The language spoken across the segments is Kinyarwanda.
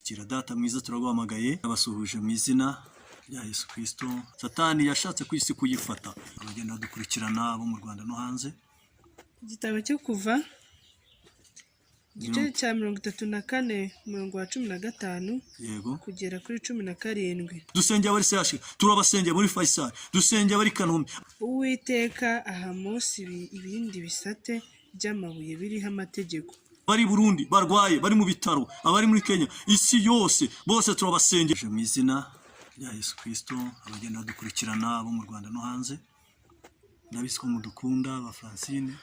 Kira data mwiza turaguhamagaye abasuhuje mu izina rya Yesu Kristo. Satani yashatse ku isi kuyifata, abagenda dukurikirana abo mu Rwanda no hanze. Igitabo cyo kuva igice cya 34 umurongo wa 15 yego kugera kuri 17. Dusengera bari Sashi, turabasengera muri Faisal, dusengera bari Kanombe. Uwiteka aha Mose ibindi bisate by'amabuye biriho amategeko. Bari Burundi barwaye, bari mu bitaro, abari muri Kenya, isi yose bose turabasengera mu izina rya Yesu Kristo. Abagenda dukurikirana abo mu Rwanda no hanze, ndabiswe mu dukunda ba Francine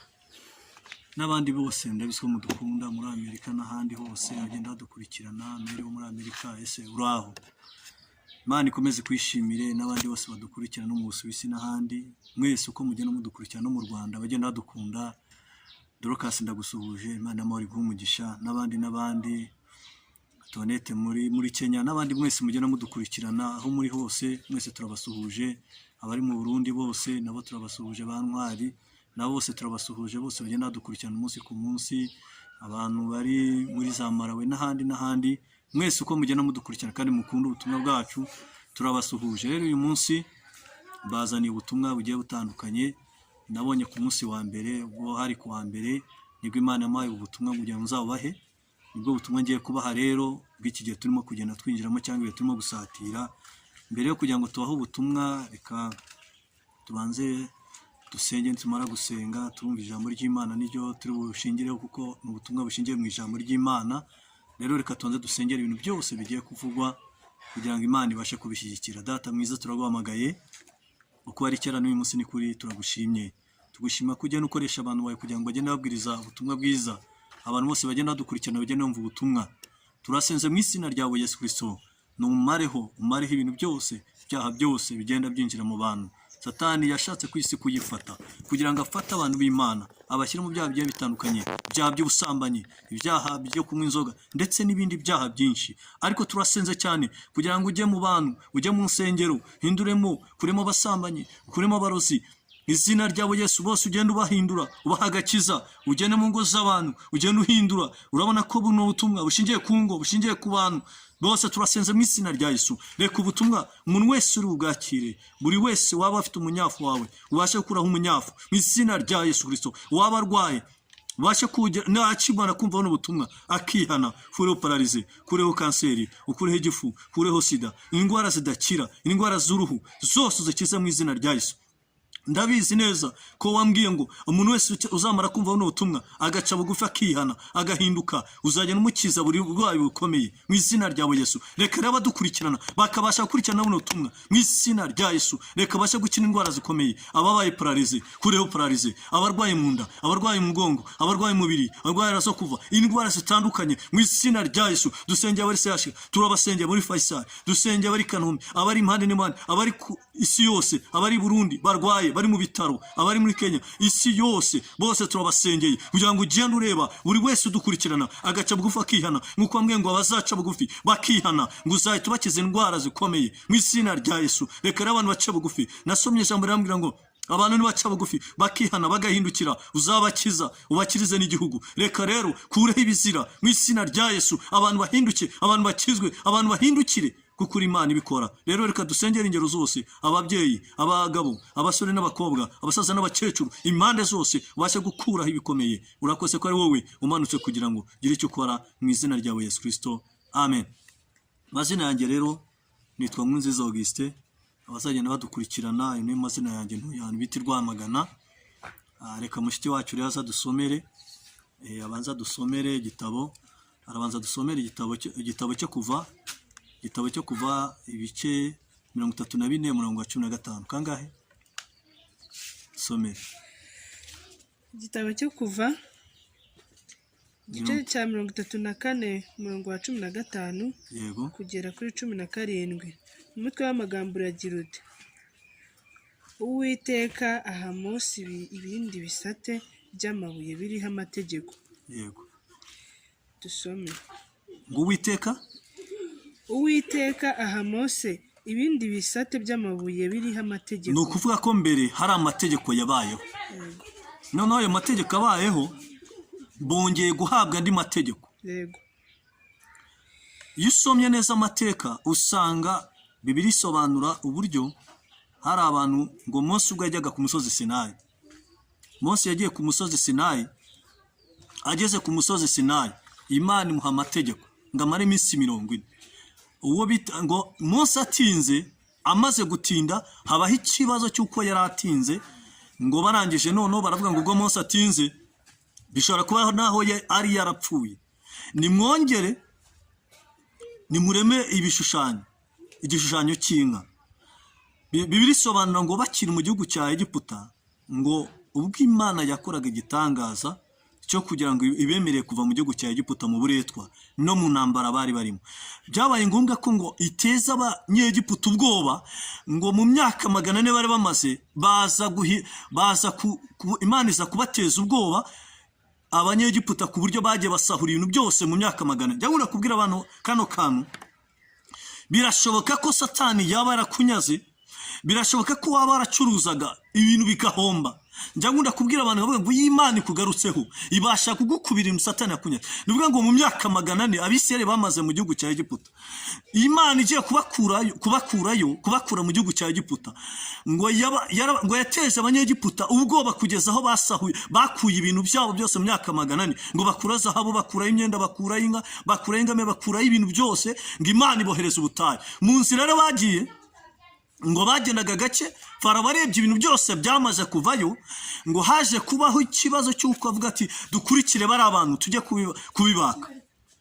n'abandi bose, ndabiswe mu dukunda muri Amerika n'ahandi hose, agenda dukurikirana mbere muri Amerika. Ese uraho? Imana ikomeze kwishimire n'abandi bose badukurikirana no mu Busuwisi n'ahandi, mwese uko mugenda mudukurikirana no mu Rwanda bagenda badukunda. Dorcas ndagusuhuje, Imana amahoro igumugisha, n'abandi Tonete muri Kenya, n'abandi mwese mugenda mudukurikirana aho muri hose, mwese turabasuhuje. Abari mu Burundi bose nabo turabasuhuje, bantwari nabo bose turabasuhuje, bose bagenda badukurikirana umunsi ku munsi. Abantu bari muri za Malawi n'ahandi, mwese uko mugenda mudukurikirana kandi mukunda ubutumwa bwacu, turabasuhuje. Rero uyu munsi bazaniye ubutumwa bugiye butandukanye. Nabonye ku munsi wa mbere, ubwo hari ku wa mbere nibwo Imana yampaye ubutumwa kugira ngo nzabahe. Nibwo butumwa ngiye kubaha rero bw'iki gihe turimo kugenda twinjiramo cyangwa igihe turimo gusatira. Mbere yo kugira ngo tubahe ubutumwa, reka tubanze dusenge. Tumara gusenga turumva ijambo ry'Imana niryo turi bushingireho, kuko ni ubutumwa bushingiye mu ijambo ry'Imana. Rero reka tubanze dusengera ibintu byose bigiye kuvugwa kugira ngo Imana ibashe kubishyigikira. Data mwiza turaguhamagaye, uko ari kera n'uyu munsi ni kuri, turagushimye. Tugushima ko ugenda ukoresha abantu bawe kugira ngo bagende babwiriza ubutumwa bwiza, abantu bose bagenda badukurikirana bagende bumva ubutumwa. Turasenze mu izina ryawe Yesu Kristo, umareho ibintu byose, ibyaha byose bigenda byinjira mu bantu. Satani yashatse ku isi kuyifata kugira ngo afate abantu b'Imana abashyire mu byaha bigiye bitandukanye, ibyaha by'ubusambanyi, ibyaha byo kunywa inzoga ndetse n'ibindi byaha byinshi. Ariko turasenze cyane kugira ngo ujye mu bantu, ujye mu nsengero, hinduremo, kuremo abasambanyi, kuremo abarozi. Izina ryawe Yesu bose ugenda ubahindura, ubaha agakiza, ugende mu ngo z'abantu, ugende uhindura. Urabona ko buno butumwa bushingiye ku ngo, bushingiye ku bantu bose. Turasenze mu izina rya Yesu, reka ubutumwa umuntu wese uri bugakire, buri wese waba afite umunyafu wawe ubashe gukuraho umunyafu mu izina rya Yesu Kristo. Waba arwaye ubashe kugira nakimana kumva no butumwa akihana, kureho paralize, kureho kanseri, ukureho igifu, kureho sida, indwara zidakira, indwara z'uruhu zose zikiza mu izina rya Yesu. Ndabizi neza ko wambwiye ngo umuntu wese uzamara kumva buno butumwa agaca bugufi akihana agahinduka, uzajya n'umukiza buri burwayi bukomeye mu izina ryawe Yesu. Reka raba dukurikirana bakabasha gukurikirana buno butumwa mu izina rya Yesu. Reka bashe gukina indwara zikomeye, ababaye paralize, kureho paralize, abarwaye mu nda, abarwaye mu mugongo, abarwaye mubiri, abarwaye raso kuva, indwara zitandukanye mu izina rya Yesu. Dusengera bari Sashi, turabasengera muri Faisal, dusengera bari Kanombe, abari impande n'impande, abari ku isi yose, abari Burundi barwaye, bari mu bitaro, abari muri Kenya, isi yose bose turabasengeye kugira ngo ugende ureba buri wese udukurikirana agaca bugufi akihana, nkuko ambwiye ngo abazaca bugufi bakihana ngo uzahita ubakiza indwara zikomeye mu izina rya Yesu. Reka abantu bace bugufi. Nasomye ijambo rirambwira ngo abantu nibaca bugufi bakihana bagahindukira uzabakiza, ubakirize n'igihugu. Reka rero kureho ibizira mu izina rya Yesu, abantu bahinduke, abantu bakizwe, abantu bahindukire kuko Imana ibikora. Rero reka dusengera ingero zose, ababyeyi, abagabo, abasore n'abakobwa, abasaza n'abakecuru, impande zose ubashe gukuraho ibikomeye. Urakoze ko ari wowe umanutse kugira ngo ugire icyo ukora mu izina ryawe Yesu Kristo, amen. Mazina yanjye rero nitwa Nkurunziza Augustin. Abazagenda badukurikirana ayo ni mazina yanjye ntuyana biti Rwamagana. Reka mushiki wacu rero azadusomere, abanza dusomere igitabo, arabanza dusomere igitabo cyo kuva, igitabo cyo kuva ibice 34 umurongo wa 15. Kangahe? Somere Igitabo cyo kuva igice cya 34 umurongo wa 15 yego kugera kuri 17. Umutwe w'amagambo uragira uti: Uwiteka aha Mose ibindi bisate by'amabuye biriho amategeko. Yego. Dusome. Ngo Uwiteka aha Mose ibindi bisate by'amabuye biriho amategeko. No kuvuga ko mbere hari amategeko yabayeho. Noneho ayo mategeko abayeho bongeye guhabwa andi mategeko. Yego. iyo usomye neza amateka usanga Bibiliya isobanura uburyo hari abantu ngo Mose ubwo yajyaga ku musozi Sinayi. Mose yagiye ku musozi Sinayi, ageze ku musozi Sinayi Imana imuha amategeko ngo amare iminsi 40. Uwo bita ngo Mose atinze, amaze gutinda habaho ikibazo cy'uko yari atinze, ngo barangije noneho baravuga ngo ubwo Mose atinze bishobora kuba naho ari yarapfuye, nimwongere nimureme ibishushanyo, igishushanyo cy'inka. Bibiliya isobanura ngo bakiri mu gihugu cya Egiputa, ngo ubwo Imana yakoraga igitangaza cyo kugira ngo ibemereye kuva mu gihugu cya Egiputa mu buretwa no mu ntambara bari barimo, byabaye ngombwa ko ngo iteza abanyegiputa ubwoba, ngo mu myaka 400 bari bamaze Imana iza kubateza ubwoba abanyegiputa ku buryo bagiye basahura ibintu byose mu myaka 400. Njya kubwira abantu kano kantu, birashoboka ko Satani yaba yarakunyaze, birashoboka ko waba waracuruzaga ibintu bigahomba. Njya kubwira abantu bavuga ngo Imana ikugarutseho ibasha kugukubira ibintu Satani yakunyaze. Nivuga ngo mu myaka 400 Abisirayeli bamaze mu gihugu cya Egiputa, Imana igiye kubakura mu gihugu cya Egiputa, ngo yateje abanyegiputa ubwoba kugeza aho bakuye ibintu byabo byose mu myaka 400, ngo bakura zahabu, bakura imyenda, bakura inka, bakura ingame, bakura ibintu byose, ngo Imana ibohereza ubutayu. Mu nzira rero bagiye, ngo bagendaga gake, Farawo arebye ibintu byose byamaze kuvayo, ngo haje kubaho ikibazo cy'uko avuga ati dukurikire bari abantu tujye kubibaka.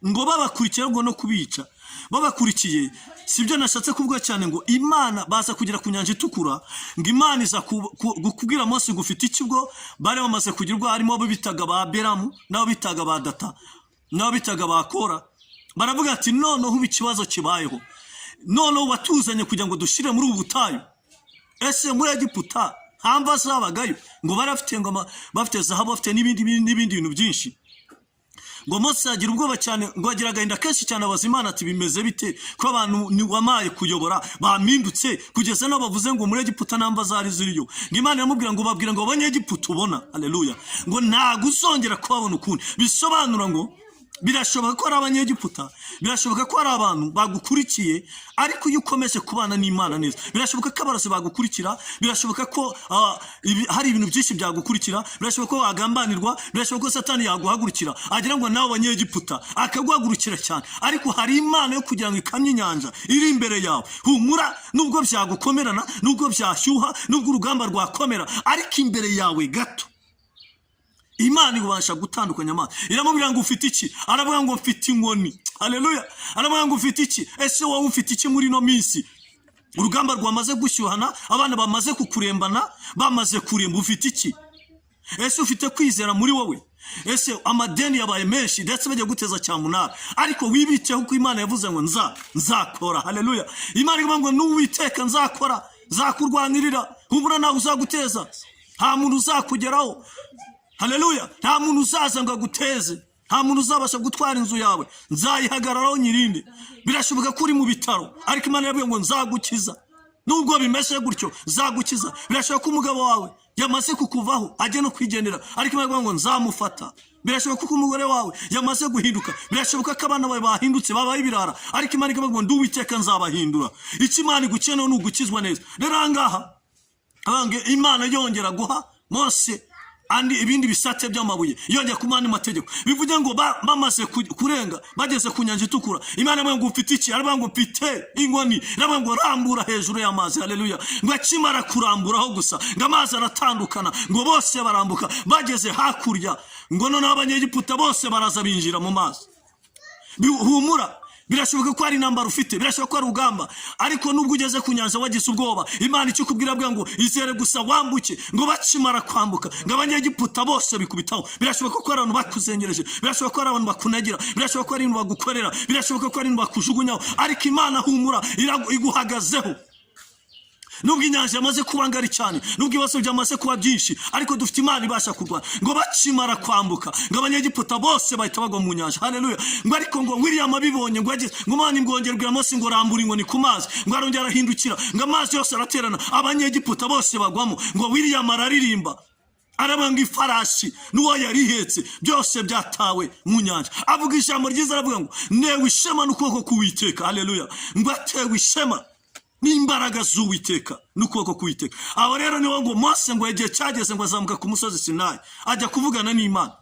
Ngo babakurikira ngo no kubica, babakurikiye sibyo nashatse kuvuga cyane, ngo Imana baza kugera ku nyanja itukura, ngo Imana iza kubwira Mose ngo ufite iki, bwo bari bamaze kugirwa, harimo abo bitaga ba Beramu nabo bitaga ba Data nabo bitaga ba Kora. Baravuga ati noneho ubu ikibazo kibayeho, noneho watuzanye kugira ngo dushire muri ubu butayu. Ese muri Egiputa hamba zabagayo, ngo barafite ngo bafite zahabu, bafite n'ibindi bintu byinshi. Ngo Mose agira ubwoba cyane, ngo agira agahinda kenshi cyane, abaza Imana ati bimeze bite ko abantu ni wamaye kuyobora bamindutse kugeza no bavuze ngo muri Egiputa namba zari ziriyo. Ngo Imana yamubwira ngo babwira ngo abanyegiputa ubona, haleluya, ngo ntago uzongera kubabona ukundi. Bisobanura ngo birashoboka ko ari abanyegiputa, birashoboka ko ari abantu bagukurikiye, ariko iyo ukomeje kubana n'Imana neza, birashoboka ko abarose bagukurikira, birashoboka ko hari ibintu byinshi byagukurikira, birashoboka ko wagambanirwa, birashoboka ko Satani yaguhagurukira agira ngo nawe abanyegiputa akaguhagurukira cyane, ariko hari Imana yo kugira ngo ikamye inyanja iri imbere yawe. Humura, nubwo byagukomerana, nubwo byashyuha, nubwo urugamba rwakomera, ariko imbere yawe gato Imana ibasha gutandukanya amazi. Iramubwira ngo ufite iki? Aravuga ngo mfite inkoni. Haleluya. Aravuga ngo ufite iki? Ese wowe ufite iki muri no minsi? Urugamba rwamaze gushyuhana, abana bamaze kukurembana, bamaze kuremba, ufite iki? Ese ufite kwizera muri wowe? Ese amadeni yabaye menshi ndetse bajya guteza cyamunara, ariko wibiteho ko Imana yavuze ngo nzakora. Haleluya. Imana ivuga ngo n'uwiteka nzakora, zakurwanirira, humura nawe uzaguteza, nta muntu uzakugeraho. Haleluya. Nta muntu uzaza ngo aguteze, nta muntu uzabasha gutwara inzu yawe, nzayihagararaho nyirinde. Birashoboka ko uri mu bitaro, ariko Imana yavuga ngo nzagukiza. Nubwo bimeshe gutyo nzagukiza. Birashoboka ko umugabo wawe yamaze kukuvaho ajye no kwigendera, ariko Imana yavuga ngo nzamufata. Birashoboka ko umugore wawe yamaze guhinduka, birashoboka ko abana bawe bahindutse babaye ibirara, ariko Imana ivuga ngo nduwiteka nzabahindura. Iki Imana igukenewe ni ugukizwa neza. Rero ahangaha abange Imana yongera guha Mose andi ibindi bisate by'amabuye, yongera kumana amategeko. Bivuze ngo bamaze kurenga, bageze ku nyanja itukura, Imana ivuga ngo ufite iki? Aravuga ngo mfite inkoni. Aravuga ngo rambura hejuru y'amazi. Haleluya. Ngo akimara kuramburaho gusa, ngo amazi aratandukana, ngo bose barambuka, bageze hakurya, ngo none abanyegiputa bose baraza binjira mu mazi. Humura, birashoboka ko ari intambara ufite, birashoboka ko ari ugamba, ariko nubwo ugeze ku nyanja wagize ubwoba, Imana icyo kubwira bwa ngo izere gusa wambuke. Ngo bakimara kwambuka, ngo abanyegiputa bose bikubitaho. Birashoboka ko ari abantu bakuzengereje, birashoboka ko ari abantu bakunagira, birashoboka ko ari abantu bagukorera, birashoboka ko ari abantu bakujugunyaho, ariko Imana humura iguhagazeho. Nubwo inyanja yamaze kuba ngari cyane, nubwo ibibazo byamaze kuba byinshi, ariko dufite Imana ibasha kurwana. Ngo bakimara kwambuka, ngo abanyegiputa bose bahita bagwa mu nyanja. Haleluya. Ngo ariko ngo William abibonye, ngo ageze, ngo Imana imwongerera Mose ngo rambura inkoni ku mazi, ngo arongera arahindukira, ngo amazi yose araterana, abanyegiputa bose bagwamo. Ngo William araririmba arabanga ifarashi n'uwo yari ihetse byose byatawe mu nyanja. Avuga ijambo ryiza aravuga ngo newe ishema n'ukuboko k'Uwiteka. Haleluya. Ngo atewe ishema n'imbaraga z'Uwiteka n'ukuboko k'Uwiteka. Aho rero niho ngo Mose ngo igihe cyageze ngo azamuka ku musozi Sinayi ajya kuvugana n'Imana.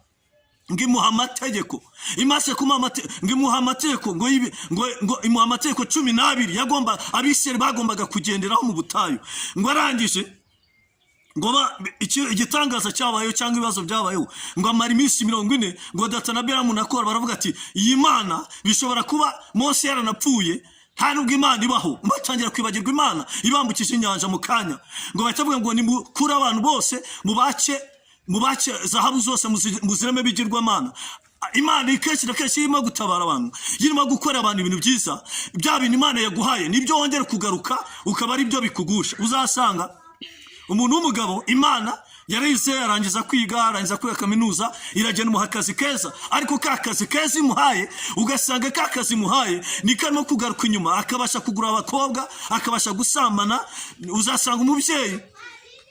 Ngimuha amategeko imase kuma ngimuha amategeko ngo imuha amategeko 12 yagomba abisirayeli bagombaga kugenderaho mu butayu. Ngo arangije ngo igitangaza cyabayeho cyangwa ibibazo byabayeho ngo amara iminsi 40 ngo Datani na Abiramu na Kora baravuga ati iyi Mana bishobora kuba Mose yaranapfuye nta nubwo Imana ibaho. Batangira kwibagirwa Imana ibambukije inyanja mu kanya. Ngo batavuga ngo ni mukura abantu bose mubace zahabu zose muzireme bigirwamana. Imana ikenshi na kenshi irimo gutabara abantu, irimo gukora abantu ibintu byiza. Bya bintu Imana yaguhaye nibyo wongera kugaruka ukaba ari byo bikugusha. Uzasanga umuntu w'umugabo Imana yarize arangiza kwiga kaminuza iragena umuha akazi keza, ariko ka kazi keza imuhaye ugasanga ka kazi imuhaye ni karimo kugaruka inyuma, akabasha kugura abakobwa, akabasha gusambana. Uzasanga umubyeyi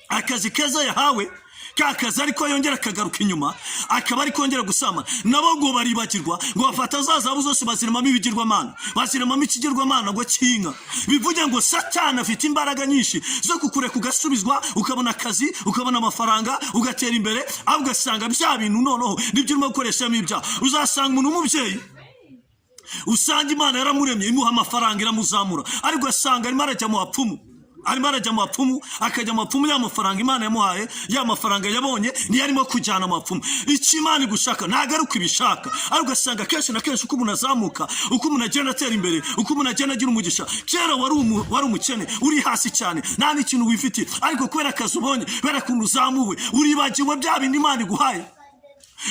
akazi keza yahawe kakazi ariko yongera akagaruka inyuma akaba ari kongera gusama. Nabo ngo baribagirwa ngo bafata zazabu zose baziremamo ibigirwamana, baziremamo ikigirwamana ngo kinga. Bivuga ngo Satani afite imbaraga nyinshi zo kukureka ugasubizwa, ukabona akazi, ukabona amafaranga, ugatera imbere, ahubwo ugasanga bya bintu noneho nibyo urimo gukoreshamo ibyaha. Uzasanga umuntu w'umubyeyi usanga Imana yaramuremye imuha amafaranga iramuzamura, ariko ugasanga arimo arajya mu bapfumu, akajya mu bapfumu. Ya mafaranga Imana yamuhaye, ya mafaranga yabonye niyo arimo kujyana mu bapfumu. Icyo Imana igushaka ntagaruka ibishaka, ariko ugasanga kenshi na kenshi uko umuntu azamuka, uko umuntu agenda atera imbere, uko umuntu agenda agira umugisha. Kera wari umukene uri hasi cyane, nta n'ikintu wifitiye, ariko kubera akazi ubonye, kubera ukuntu uzamuwe, uribagiwe bya bindi Imana iguhaye.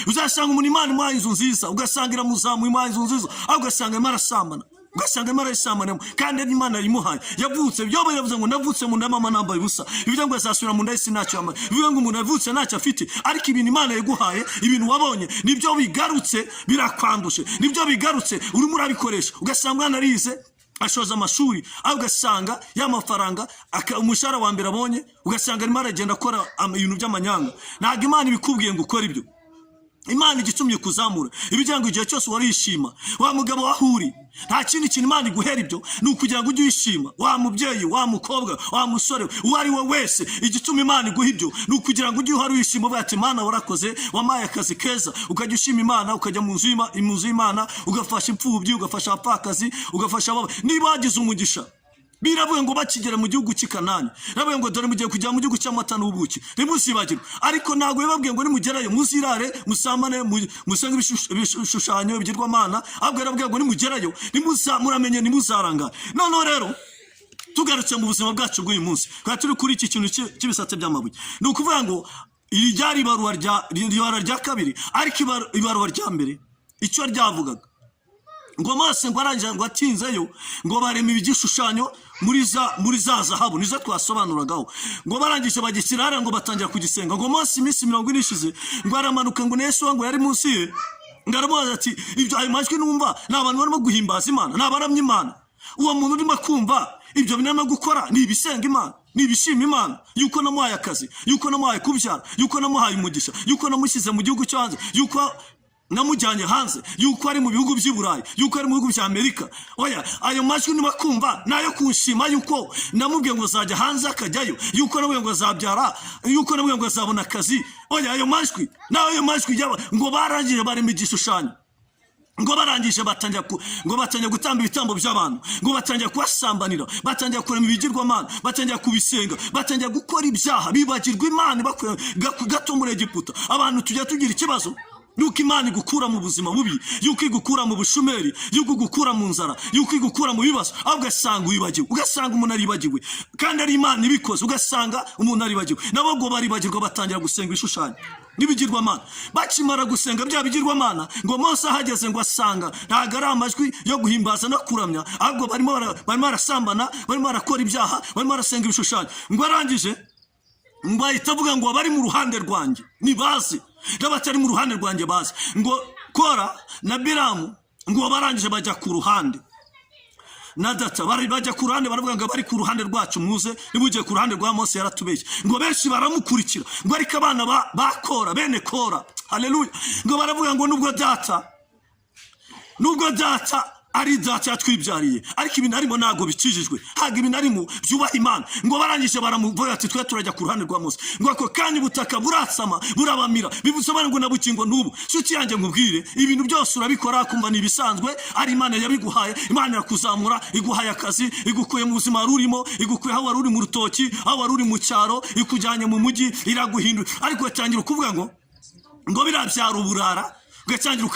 Uzasanga umuntu Imana imuhaye inzu nziza, ugasanga iramuzamuye imuhaye inzu nziza, ahubwo ugasanga arimo arasambana, ugasanga arimo arayisamana kandi Imana imuhaye. Yavutse Yobu yavuze ngo navutse mu nda mama nambaye ubusa, bivuga ngo azasubira mu nda y'isi ntacyo yambaye. Bivuga ngo umuntu yavutse ntacyo afite, ariko ibintu Imana yaguhaye, ibintu wabonye nibyo bigarutse birakwandushe, nibyo bigarutse urimo urabikoresha. Ugasanga umwana arize ashoza amashuri, aho ugasanga ya mafaranga umushahara wa mbere abonye, ugasanga arimo aragenda akora ibintu by'amanyanga. Ntabwo Imana ibikubwiye ngo ukore ibyo. Imana igitumye kuzamura ibijyanga igihe cyose warishima. Wa mugabo wahuri nta kindi kintu Imana iguhera ibyo ni ukugira ngo ujye wishima. Wa mubyeyi, wa mukobwa, wa musore, uwo ari we wese, igituma Imana iguha ibyo ni ukugira ngo ujye uhari wishima, uvuga ati Imana warakoze, wamaye akazi keza. Ukajya ushima Imana, ukajya mu nzu y'Imana, ugafasha imfubyi, ugafasha abapfakazi, ugafasha ababa. Niba wagize umugisha, biravuye ngo bakigera mu gihugu cy'Ikanani, ravuye ngo dore mugiye kujya mu gihugu cy'amata n'ubuki, ntimusibagirwe. Ariko ntabwo yababwiye ngo nimugerayo muzirare, musamane, musenge ibishushanyo bigirwamana, ahubwo yarababwiye ngo nimugerayo muramenye nimuzaranga. Noneho rero tugarutse mu buzima bwacu bw'uyu munsi, kandi turi kuri iki kintu cy'ibisate by'amabuye, ni ukuvuga ngo iri ryari ibarura rya kabiri, ariko ibarura rya mbere icyo ryavugaga ngo Mose ngo arangije ngo atinzeyo ngo bareme igishushanyo muri za zahabu, nizo twasobanuragaho. Ngo barangije bagishyira ngo batangira kugisenga. Ngo Mose iminsi 40 ishize ngo aramanuka ngo Yesu ngo yari munsi ye, ngo aramubaza ati ibyo ayo majwi numva ni abantu barimo guhimbaza Imana, ni abaramya Imana. Uwo muntu urimo kumva ibyo binama gukora ni ibisenga Imana, ni ibishima Imana, yuko namuhaye akazi, yuko namuhaye kubyara, yuko namuhaye umugisha, yuko namushyize mu gihugu cyo hanze, yuko namujyanye hanze, yuko ari mu bihugu by'i Burayi, yuko ari mu bihugu bya Amerika. Oya, ayo majwi nima kumva nayo kunshima yuko namubwiye ngo azajya hanze akajyayo, yuko namubwiye ngo azabyara, yuko namubwiye ngo azabona akazi. Oya, ayo majwi nayo majwi ngo barangije barema igishushanyo, ngo barangije batangira gutamba ibitambo by'abantu, ngo batangira kubasambanira, batangira kurema ibigirwamana, batangira kubisenga, batangira gukora ibyaha, bibagirwa Imana gato muri Egiputa. Abantu tujya tugira ikibazo nuko Imana igukura mu buzima bubi, yuko igukura mu bushumeri, yuko igukura mu nzara, yuko igukura mu bibazo, ahubwo ugasanga wibagiwe, ugasanga umuntu aribagiwe kandi ari Imana ibikoze, ugasanga umuntu aribagiwe. Nabo ngo baribagirwa batangira gusenga ibishushanyo n'ibigirwamana. Bakimara gusenga bya bigirwamana, ngo Mose ahageze ngo asanga ntago ari amajwi yo guhimbaza no kuramya, ahubwo barimo barasambana, barimo barakora ibyaha, barimo barasenga ibishushanyo. Ngo arangije ngo ahita avuga ngo abari mu ruhande rwanjye nibaze, n'abatari mu ruhande rwanjye bazi. Ngo Kora na Abiramu ngo barangije bajya ku ruhande, na data bajya ku ruhande baravuga ngo bari ku ruhande rwacu muze nibugiye ku ruhande rwa Mose yaratubeshye ngo benshi baramukurikira ngo ariko abana bakora bene Kora haleluya ngo baravuga ngo nubwo data ari data yatwibyariye ariko ibintu arimo ntago bikijijwe haga ibintu arimo byubaha Imana ngo barangije baramuvuga ati twe turajya ku ruhande rwa Mose ngo ako kanya ubutaka buratsama burabamira bivusobanura ngo nabukingo n'ubu shuti yanjye nkubwire ibintu byose urabikora kumva ni bisanzwe ari Imana yabiguhaye Imana yakuzamura iguhaye akazi igukuye mu buzima rurimo igukuye aho wari uri mu rutoki aho wari uri mu cyaro ikujyanye mu mujyi iraguhindura ariko yatangira kuvuga ngo birabyara uburara ugatangira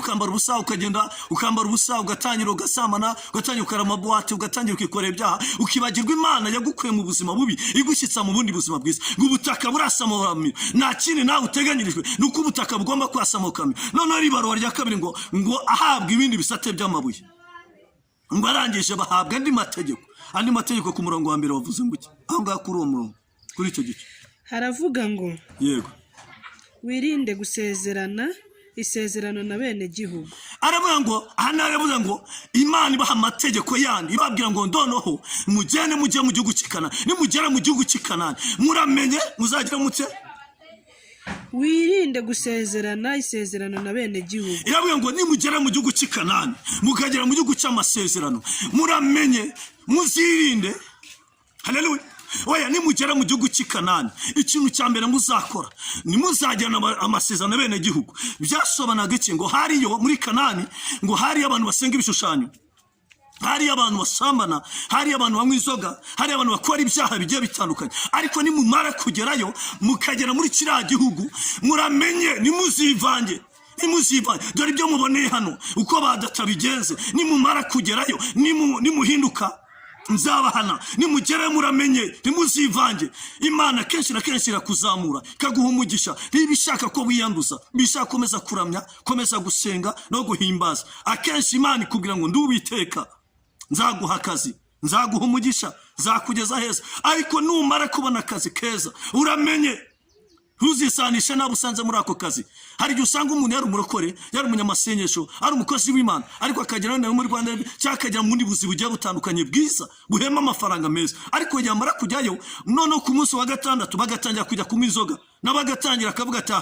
ukambara ubusa ukagenda ukambara ubusa ugatangira ugasamana ugatangira ukarama boîte ugatangira ukikorera ibyaha ukibagirwa Imana yagukuye mu buzima bubi igushyitsa mu bundi buzima bwiza ngo ubutaka burasama buramira nta kindi nawe uteganyirijwe nuko ubutaka bugomba kwasamukamira none ribarwa rya kabiri ngo ahabwa ibindi bisate by'amabuye ngo arangije bahabwa andi mategeko ku murongo wa mbere wavuze ngo iki aho ngaho kuri uwo murongo kuri icyo gice haravuga ngo yego wirinde gusezerana isezerano na bene gihugu aravuga ngo aravuga ngo Imana ibaha amategeko yandi ibabwira ngo ndonoho mujyane mujye mu gihugu cy'Ikanani nimugera mu gihugu cy'Ikanani muramenye muzagira mutse wirinde gusezerana isezerano na bene gihugu iravuga ngo nimugera mu gihugu cy'Ikanani mukagera mu gihugu cy'amasezerano muramenye muzirinde haleluya oya nimugera mu gihugu cy'Ikanani ikintu cya mbere muzakora nimuzajyana amasezerano bene gihugu byasobanaga iki ngo hariyo muri Kanani ngo hari abantu basenga ibishushanyo hari abantu basambana hari abantu banywa inzoga hari abantu bakora ibyaha bigiye bitandukanye ariko nimumara kugerayo mukagera muri kiriya gihugu muramenye nimuzivange dore ibyo muboneye hano uko badatabigenze nimumara kugerayo nimuhinduka nzabahana nimugere muramenye nimuzivange Imana kenshi na kenshi irakuzamura ikaguha umugisha ntibishaka ko wiyanduza bishaka komeza kuramya komeza gusenga no guhimbaza akenshi Imana ikubwira ngo ndubiteka nzaguha akazi nzaguha umugisha nzakugeza heza ariko numara kubona akazi keza uramenye ntuzisanishe nabo usanze muri ako kazi hari igihe usanga umuntu yari umurokore yari umunyamasengesho ari umukozi w'Imana ariko akagera nawe muri Rwanda cyangwa akagera mu bundi buzi bugiye butandukanye bwiza buhema amafaranga meza ariko yamara kujyayo none ku munsi wa gatandatu bagatangira kujya kunywa inzoga n'abagatangira akavuga ati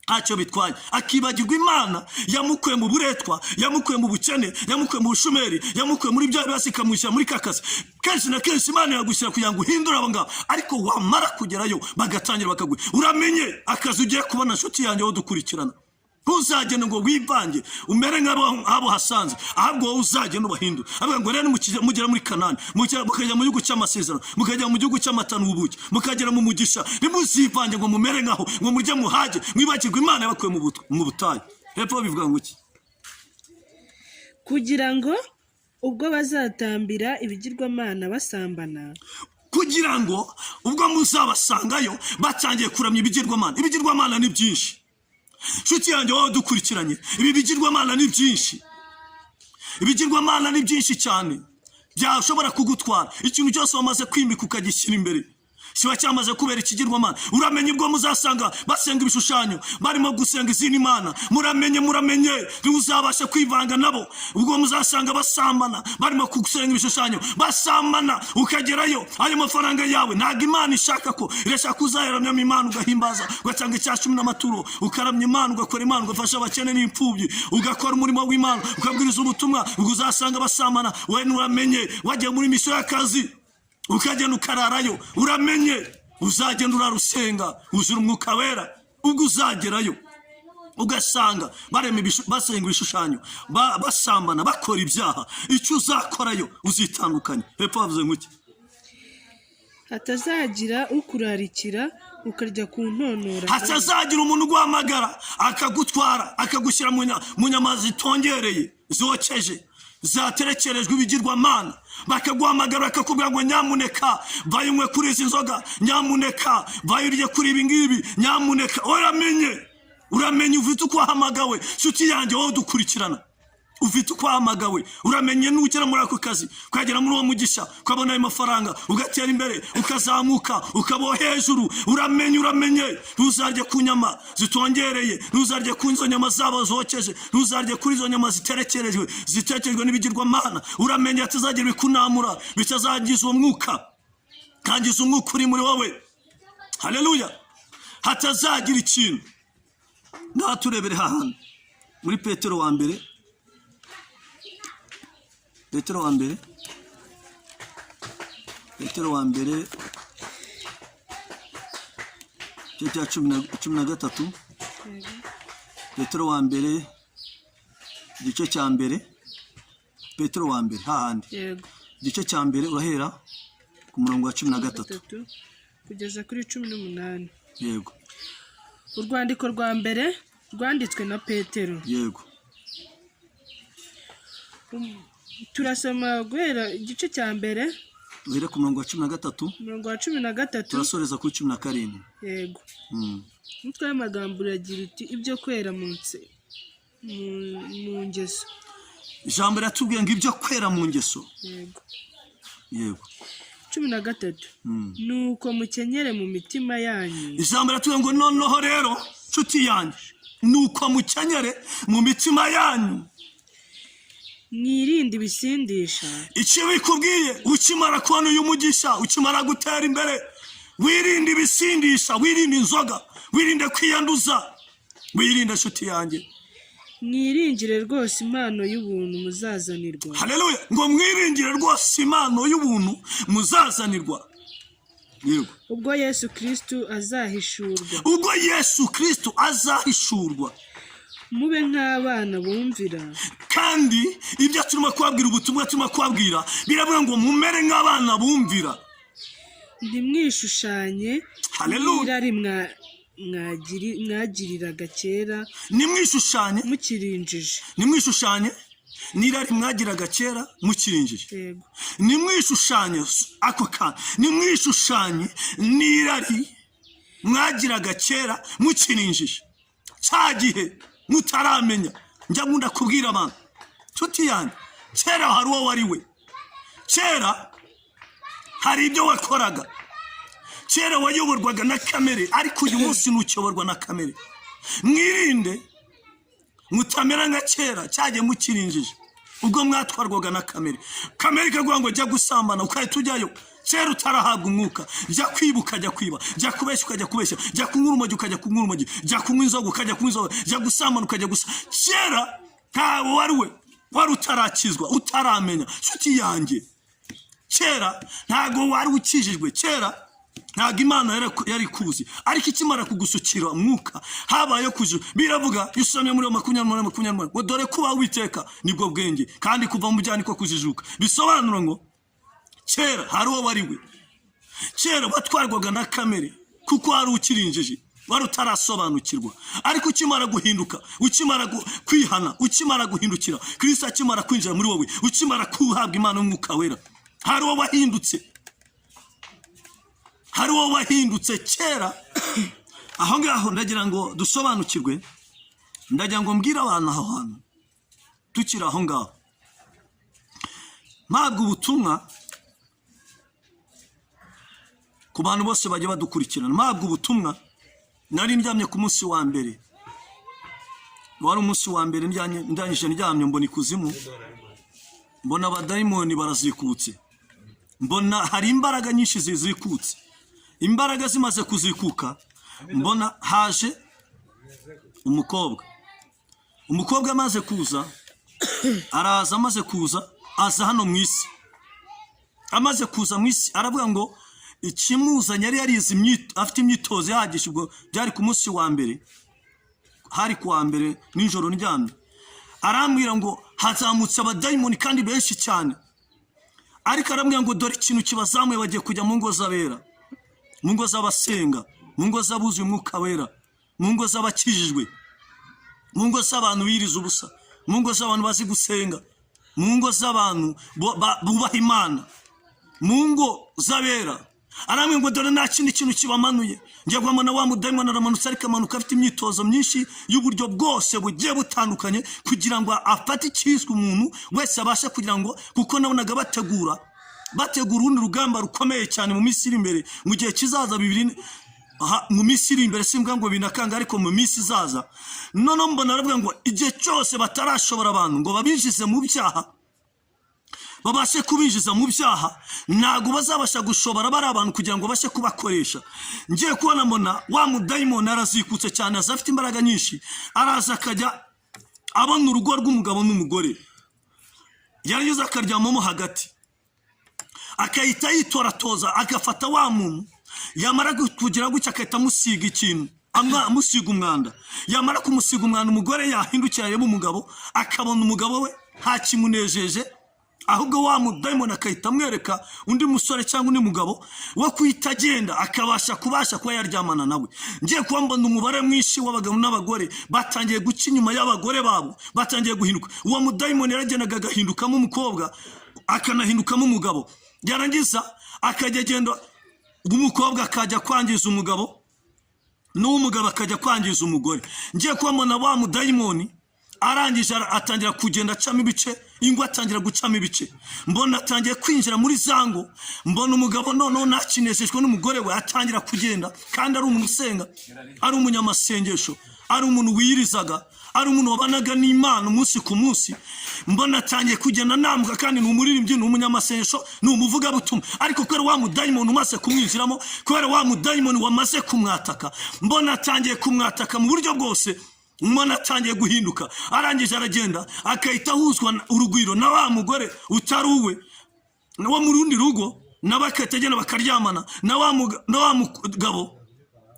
ntacyo bitwaye akibagirwa Imana yamukuye mu buretwa yamukuye mu bukene yamukuye mu bushumeri yamukuye muri bya basi ikamushyira muri kakazi kenshi na kenshi Imana yagushyira kugira ngo uhindure abo ngabo ariko wamara kugerayo bagatangira bakaguha uramenye akazi ugiye kubona nshuti yanjye wowe dukurikirana ntuzagende ngo wivange umere nk'abo hasanze ahubwo wowe uzagende ubahindura avuga ngo rero mugera muri Kanani mukajya mu gihugu cy'amasezerano mukajya mu gihugu cy'amatanu ubuki mukagera mu mugisha nimuzivange ngo mumere nk'aho ngo murye muhage mwibagirwe Imana yabakuye mu butayu hepfo bivuga ngo iki kugira ngo ubwo bazatambira ibigirwamana basambana kugira ngo ubwo muzabasangayo batangiye kuramya ibigirwamana ni byinshi nshuti yanjye wowe dukurikiranye ibi bigirwamana ni byinshi cyane byashobora kugutwara ikintu cyose wamaze kwimika ukagishyira imbere kiba cyamaze kubera ikigirwamana uramenye ubwo muzasanga basenga ibishushanyo barimo gusenga izindi mana muramenye ntuzabasha kwivanga nabo ubwo muzasanga basambana barimo gusenga ibishushanyo basambana ukagerayo ayo mafaranga yawe ntabwo Imana ishaka ko irashaka uzayaramyamo Imana ugahimbaza ugatanga icya cumi n'amaturo ukaramya Imana ugakora Imana ugafasha abakene n'imfubyi ugakora umurimo w'Imana ukabwiriza ubutumwa ubwo uzasanga basambana wowe nuramenye wagiye muri misiyo y'akazi ukagenda ukararayo uramenye uzagenda urarusenga uzura umwuka wera ubwo uzagerayo ugasanga basenga ibishushanyo basambana bakora ibyaha icyo uzakorayo uzitandukanye hepfo bavuze nk'iki hatazagira ukurarikira ukarya ku ntonora hatazagira umuntu uguhamagara akagutwara akagushyira mu nyama zitongereye zokeje zaterekerejwe ibigirwamana bakaguhamagara bakakubwira ngo nyamuneka vayinywe kuri izi nzoga nyamuneka vayirye kuri ibi ngibi nyamuneka uramenye ufite uko wahamagawe nshuti yanjye wowe dukurikirana ufite uko wahamagawe, uramenye nugera muri ako kazi ukagera muri uwo mugisha ukabona ayo mafaranga ugatera imbere ukazamuka ukaba hejuru, uramenye ntuzarye ku nyama zitongereye, ntuzarye ku izo nyama zabo zokeje, ntuzarye kuri izo nyama zitekerejwe n'ibigirwamana, uramenye atazagira ibikunamura bitazagiza uwo mwuka, kangiza umwuka uri muri wowe. Haleluya, hatazagira ikintu. Ngaha turebere hahandi muri Petero wa mbere igice cya 13. Petero wa mbere igice cya mbere, Petero wa mbere hahandi igice cya mbere urahera ku murongo wa 13 kugeza kuri 18. Yego. Urwandiko rwa mbere rwanditswe na Petero. Yego. Turasoma guhera igice cya mbere uhere ku murongo wa 13, umurongo wa 17 turasoreza kuri 17. Yego. Umutwe w'amagambo uragira iti ibyo kwera mu ngeso. Ijambo ratubwiye ngo ibyo kwera mu ngeso. Yego. Yego. 13. Nuko mukenyere mu mitima yanyu. Ijambo ratubwiye ngo noneho rero nshuti yanyu, nuko mukenyere mu mitima yanyu, mwirinde ibisindisha. Icyo bikubwiye ukimara kubona uyu mugisha, ukimara gutera imbere, wirinde ibisindisha, wirinde inzoga, wirinde kwiyanduza, wirinde nshuti yanjye. Mwiringire rwose impano y'ubuntu muzazanirwa. Haleluya, ngo mwiringire rwose impano y'ubuntu muzazanirwa. Yego. Ubwo Yesu Kristo azahishurwa. Mube nk'abana bumvira. Kandi ibyo turimo kubabwira, ubutumwa turimo kubabwira biravuga ngo mumere nk'abana bumvira. Ntimwishushanye n'irari mwagiriraga kera. Nimwishushanye n'irari mwagiraga kera mukirinjije. Yego. Nimwishushanye ako kana, nimwishushanye n'irari mwagiraga kera mukirinjije. Cya gihe mutaramenya, njya nkunda kubwira abantu, nshuti yanjye, kera hari uwo wari we, kera hari ibyo wakoraga, kera wayoborwaga na kamere, ariko uyu munsi ntucyoborwa na kamere. Mwirinde mutamera nka kera cyagiye mukirinjije, ubwo mwatwarwaga na kamere. Kamere ikavuga ngo jya gusambana ukahita ujyayo, kera utarahabwa umwuka, jya kwiba ukajya kwiba, jya kubeshya ukajya kubeshya, jya kunywa urumogi ukajya kunywa urumogi, jya kunywa inzoga ukajya kunywa inzoga, jya gusambana ukajya gusa. Kera ntawe wari utarakizwa, utaramenya. Nshuti yanjye, kera ntago wari ukijijwe, kera ntago Imana yari kuzi, ariko ikimara kugusukira umwuka habaye kuje. Biravuga yusomye muri 20 ngo dore kuba Uwiteka nibwo bwenge, kandi kuva mu byani ko kujijuka. Bisobanura ngo kera hari uwo wari we, kera batwarwaga na kamere kuko hari ukirinjije, wari utarasobanukirwa. Ariko ukimara guhinduka, ukimara kwihana, ukimara guhindukira, Kristo akimara kwinjira muri wowe, ukimara kuhabwa Imana y'Umwuka Wera, hari uwo wahindutse kera. Aho ngaho ndagira ngo dusobanukirwe, ndagira ngo mbwira abantu aho hantu tukira aho ngaho, mpabwa ubutumwa ku bantu bose bajya badukurikirana. Mpabwa ubutumwa, nari ndyamye ku munsi wa mbere, wari umunsi wa mbere ndangije ndyamye, mbona ikuzimu, mbona abadayimoni barazikutse, mbona hari imbaraga nyinshi zizikutse. Imbaraga zimaze kuzikuka, mbona haje umukobwa amaze kuza, araza, amaze kuza aza hano mu isi. Amaze kuza mu isi aravuga ngo ikimuzanye yari yarize afite imyitozo yahagije. Ubwo byari ku munsi wa mbere, hari kuwa mbere nijoro ndyamye, arambwira ngo hazamutse abadayimoni kandi benshi cyane. Ariko arambwira ngo dore ikintu kibazamuye, bagiye kujya mu ngo z'abera, mu ngo z'abasenga, mu ngo z'abuzuye Umwuka Wera, mu ngo z'abakijijwe, mu ngo z'abantu biriza ubusa, mu ngo z'abantu bazi gusenga, mu ngo z'abantu bubaha Imana, mu ngo z'abera. Arambwira ngo dore nta kindi kintu kibamanuye, njye guhamana wa mudayimoni aramanutse, ariko amanuka afite imyitozo myinshi y'uburyo bwose bugiye butandukanye kugira ngo afate icyiswe umuntu wese abashe kugira ngo, kuko nabonaga bategura urundi rugamba rukomeye cyane mu minsi iri imbere, mu gihe kizaza mu minsi iri imbere, simbwa ngo binakanga, ariko mu minsi izaza. Noneho mbona aravuga ngo igihe cyose batarashobora abantu ngo babinjize mu byaha, babashe kubinjiza mu byaha, ntabwo bazabasha gushobora bari abantu kugira ngo bashe kubakoresha. Ngiye kubona mbona wa mudayimoni arazikutse cyane, aza afite imbaraga nyinshi, araza akajya abona urugo rw'umugabo n'umugore, yarangiza akaryamamo hagati, akahita yitoratoza, agafata wa muntu, yamara kugira gutya akahita amusiga ikintu, amusiga umwanda. Yamara kumusiga umwanda, umugore yahindukira areba umugabo, akabona umugabo we nta kimunejeje, ahubwo wa mudayimoni akahita amwereka undi musore cyangwa undi mugabo wo kuhita agenda, akabasha kuba yaryamana nawe. Ngiye kuba mbona umubare mwinshi w'abagabo n'abagore batangiye guca inyuma y'abagore babo, batangiye guhinduka. Uwo mudayimoni yaragendaga agahindukamo umukobwa, akanahindukamo umugabo, yarangiza akajya agenda, umukobwa akajya kwangiza umugabo, n'umugabo akajya kwangiza umugore. Ngiye kuba mbona wa mudayimoni arangije atangira kugenda acamo ibice, ingwa atangira gucamo ibice, mbona atangiye kwinjira muri zango, mbona umugabo noneho nakineshejwe n'umugore we atangira kugenda, kandi ari umuntu usenga, ari umunyamasengesho, ari umuntu wiyirizaga, ari umuntu wabanaga n'Imana umunsi ku munsi. Mbona atangiye kugenda namuka, kandi ni umuririmbyi, ni umunyamasengesho, ni umuvugabutumwa, ariko kubera wa mudayimoni umaze kumwinjiramo, kubera wa mudayimoni wamaze kumwataka, mbona atangiye kumwataka mu buryo bwose. Mbona atangiye guhinduka, arangije aragenda akahita ahuzwa urugwiro na wa mugore utari uwe, wo mu rundi rugo, n'abakahita agenda bakaryamana na wa mugabo,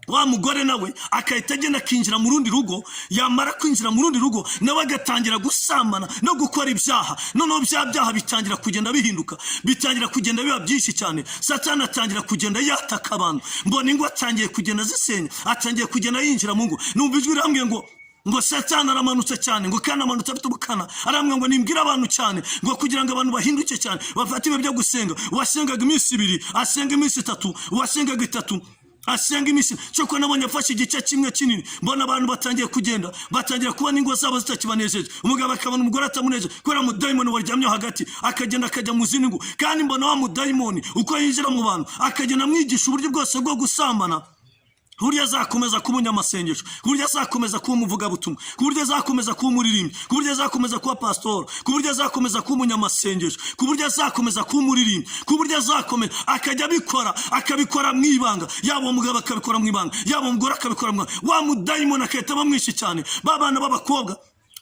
wa mugore nawe akahita agenda akinjira mu rundi rugo. Yamara kwinjira mu rundi rugo, nawe agatangira gusambana no gukora ibyaha. Noneho bya byaha bitangira kugenda bihinduka, bitangira kugenda biba byinshi cyane. Satani atangira kugenda yataka abantu, mbona ingo atangiye kugenda zisenya, atangiye kugenda yinjira mu ngo. Numva ijwi rambwiye ngo Satani aramanutse cyane, ngo kandi amanutse afite ubukana, arambwira ngo nimbwira abantu cyane, ngo kugira ngo abantu bahinduke cyane, bafate ibyo gusenga. Wasengaga iminsi 2, asenga iminsi 3, wasengaga 3, asenga iminsi. Cyoko nabonye afashe igice kimwe kinini, mbona abantu batangiye kugenda, batangira kubona ingo zabo zitakibanejeje, umugabo akabona umugore atamunejeje, kubera mudayimoni waryamye hagati, akagenda akajya mu zindi ngo. Kandi mbona wa mudayimoni uko yinjira mu bantu, akagenda amwigisha uburyo bwose bwo gusambana, kuburyo azakomeza kuba umunyamasengesho, kuburyo azakomeza kuba umuvugabutumwa, kuburyo azakomeza kuba umuririmbyi, kuburyo azakomeza kuba pastor, kuburyo azakomeza kuba umunyamasengesho, kuburyo azakomeza kuba umuririmbyi, kuburyo azakomeza akajya akabikora mu ibanga, yaba umugabo akabikora mu ibanga, yaba umugore akabikora mu ibanga. Wa mudayimoni akahita bamwishi cyane, babana b'abakobwa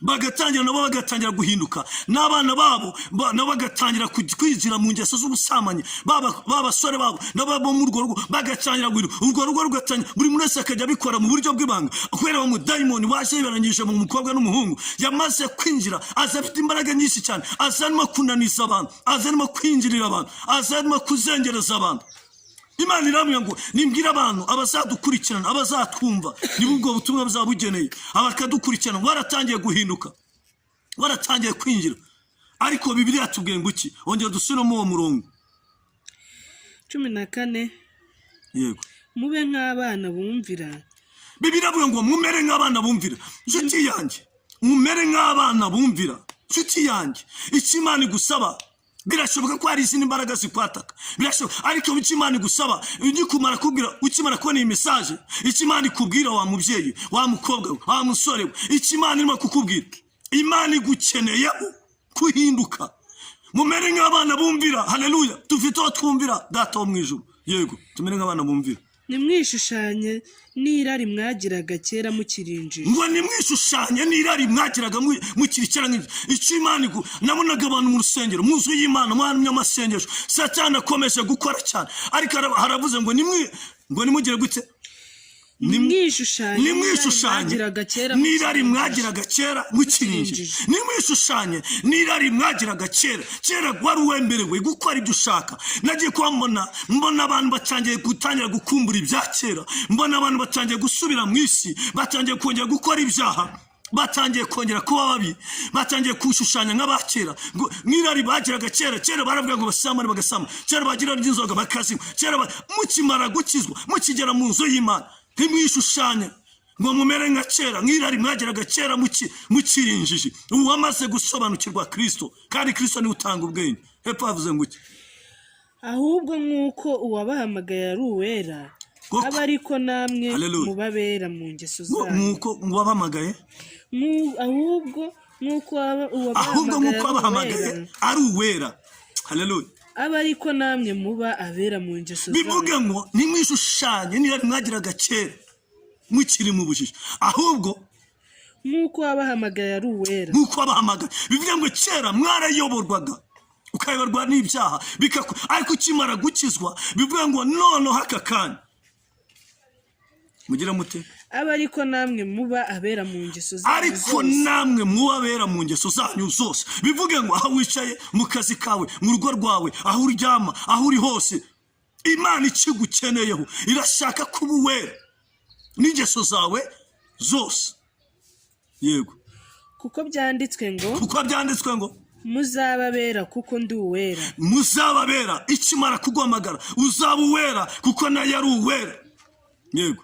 bagatangira nabo bagatangira guhinduka, n'abana babo nabo bagatangira kwinjira mu ngeso z'ubusamanyi, babasore babo nabo mu rugo bagatangira guhinduka, urwo rugo rugatangira, buri muntu wese akajya abikora mu buryo bw'ibanga, kubera wa mudayimoni waje yibarangije mu mukobwa n'umuhungu, yamaze kwinjira, aza afite imbaraga nyinshi cyane, azarimo kunaniza abantu, azarimo kwinjirira abantu, azarimo kuzengereza abantu. Imana iramubwira ngo nimbwira abantu abazadukurikirana, abazatwumva, niba ubwo butumwa buzabugeneye, abakadukurikirana waratangiye guhinduka, waratangiye kwinjira. Ariko Bibiliya yatubwiye ngo iki? Ongera dusubiremo uwo murongo 14. Yego, mube nk'abana bumvira. Bibiliya ivuga ngo mumere nk'abana bumvira. Nshuti yanjye, mumere nk'abana bumvira. Nshuti yanjye, icyo Imana igusaba, birashoboka ko hari izindi mbaraga zikwataka, birashoboka, ariko icyo Imana igusaba, ugikumara kubwira, ukimara kubona iyi message, icyo Imana ikubwira wa mubyeyi, wa mukobwa, wa musore, icyo Imana irimo kukubwira, Imana igukeneye kuhinduka. Mumere nk'abana bumvira. Haleluya, dufite aho twumvira Data wo mu ijuru. Yego, tumere nk'abana bumvira. Nimwishushanye n'irari mwagiraga kera mukirinjije. Ngo nimwishushanye n'irari mwagiraga mukirikira nk'iki. Icyo Imana nabonaga abantu mu rusengero, mu nzu y'Imana, mu nyamasengesho, Satani akomeje gukora cyane, ariko haravuze ngo nimugire gute? Nimwishushanye n'irari mwagiraga kera mukirinjije. Nimwishushanye n'irari mwagiraga kera wari uwemerewe gukora ibyo ushaka. Nagiye mbona abantu batangiye gukumbura ibya kera, mbona abantu batangiye gusubira mu isi, batangiye kongera gukora ibyaha, batangiye kongera kuba babi, batangiye kushushanya nk'abakera. Mwirari bagiraga kera baravuga ngo basamane bagasama, kera bagira n'inzoga bakazinywa, kera mukimara gukizwa mukigera mu nzu y'Imana ntimwishushanye ngo mumere nka kera. Mwirari mwagiraga kera mukirinjiji, ubu wamaze gusobanukirwa Kristo, kandi Kristo niwe utanga ubwenge. Hepfo havuze ngo iki? ahubwo nk'uko uwabahamagaye ari uwera, aba ariko namwe mubabera mu ngeso zanyu. Nk'uko uwabahamagaye, ahubwo nk'uko uwabahamagaye ari uwera, haleluya, aba ariko namwe muba abera mu ngeso zanyu. bivuga ngo nimwishushanye n'irari mwagiraga kera mukiri mu bujiji, ahubwo nk'uko wabahamagaye ari uwera. nk'uko wabahamagaye, bivuga ngo kera mwarayoborwaga ukayoborwa n'ibyaha ariko ukimara gukizwa, bivuga ngo noneho aka kanya mugira mute? aba ariko namwe muba abera mu ngeso zanyu. ariko namwe muba abera mu ngeso zanyu zose. bivuge ngo aho wicaye, mu kazi kawe, mu rugo rwawe, aho uryama, aho uri hose, Imana ikigukeneyeho irashaka kuba uwera n'ingeso zawe zose. Yego, kuko byanditswe ngo muzababera kuko ndi uwera. muzababera, ikimara kuguhamagara uzaba uwera kuko nayo ari uwera. Yego,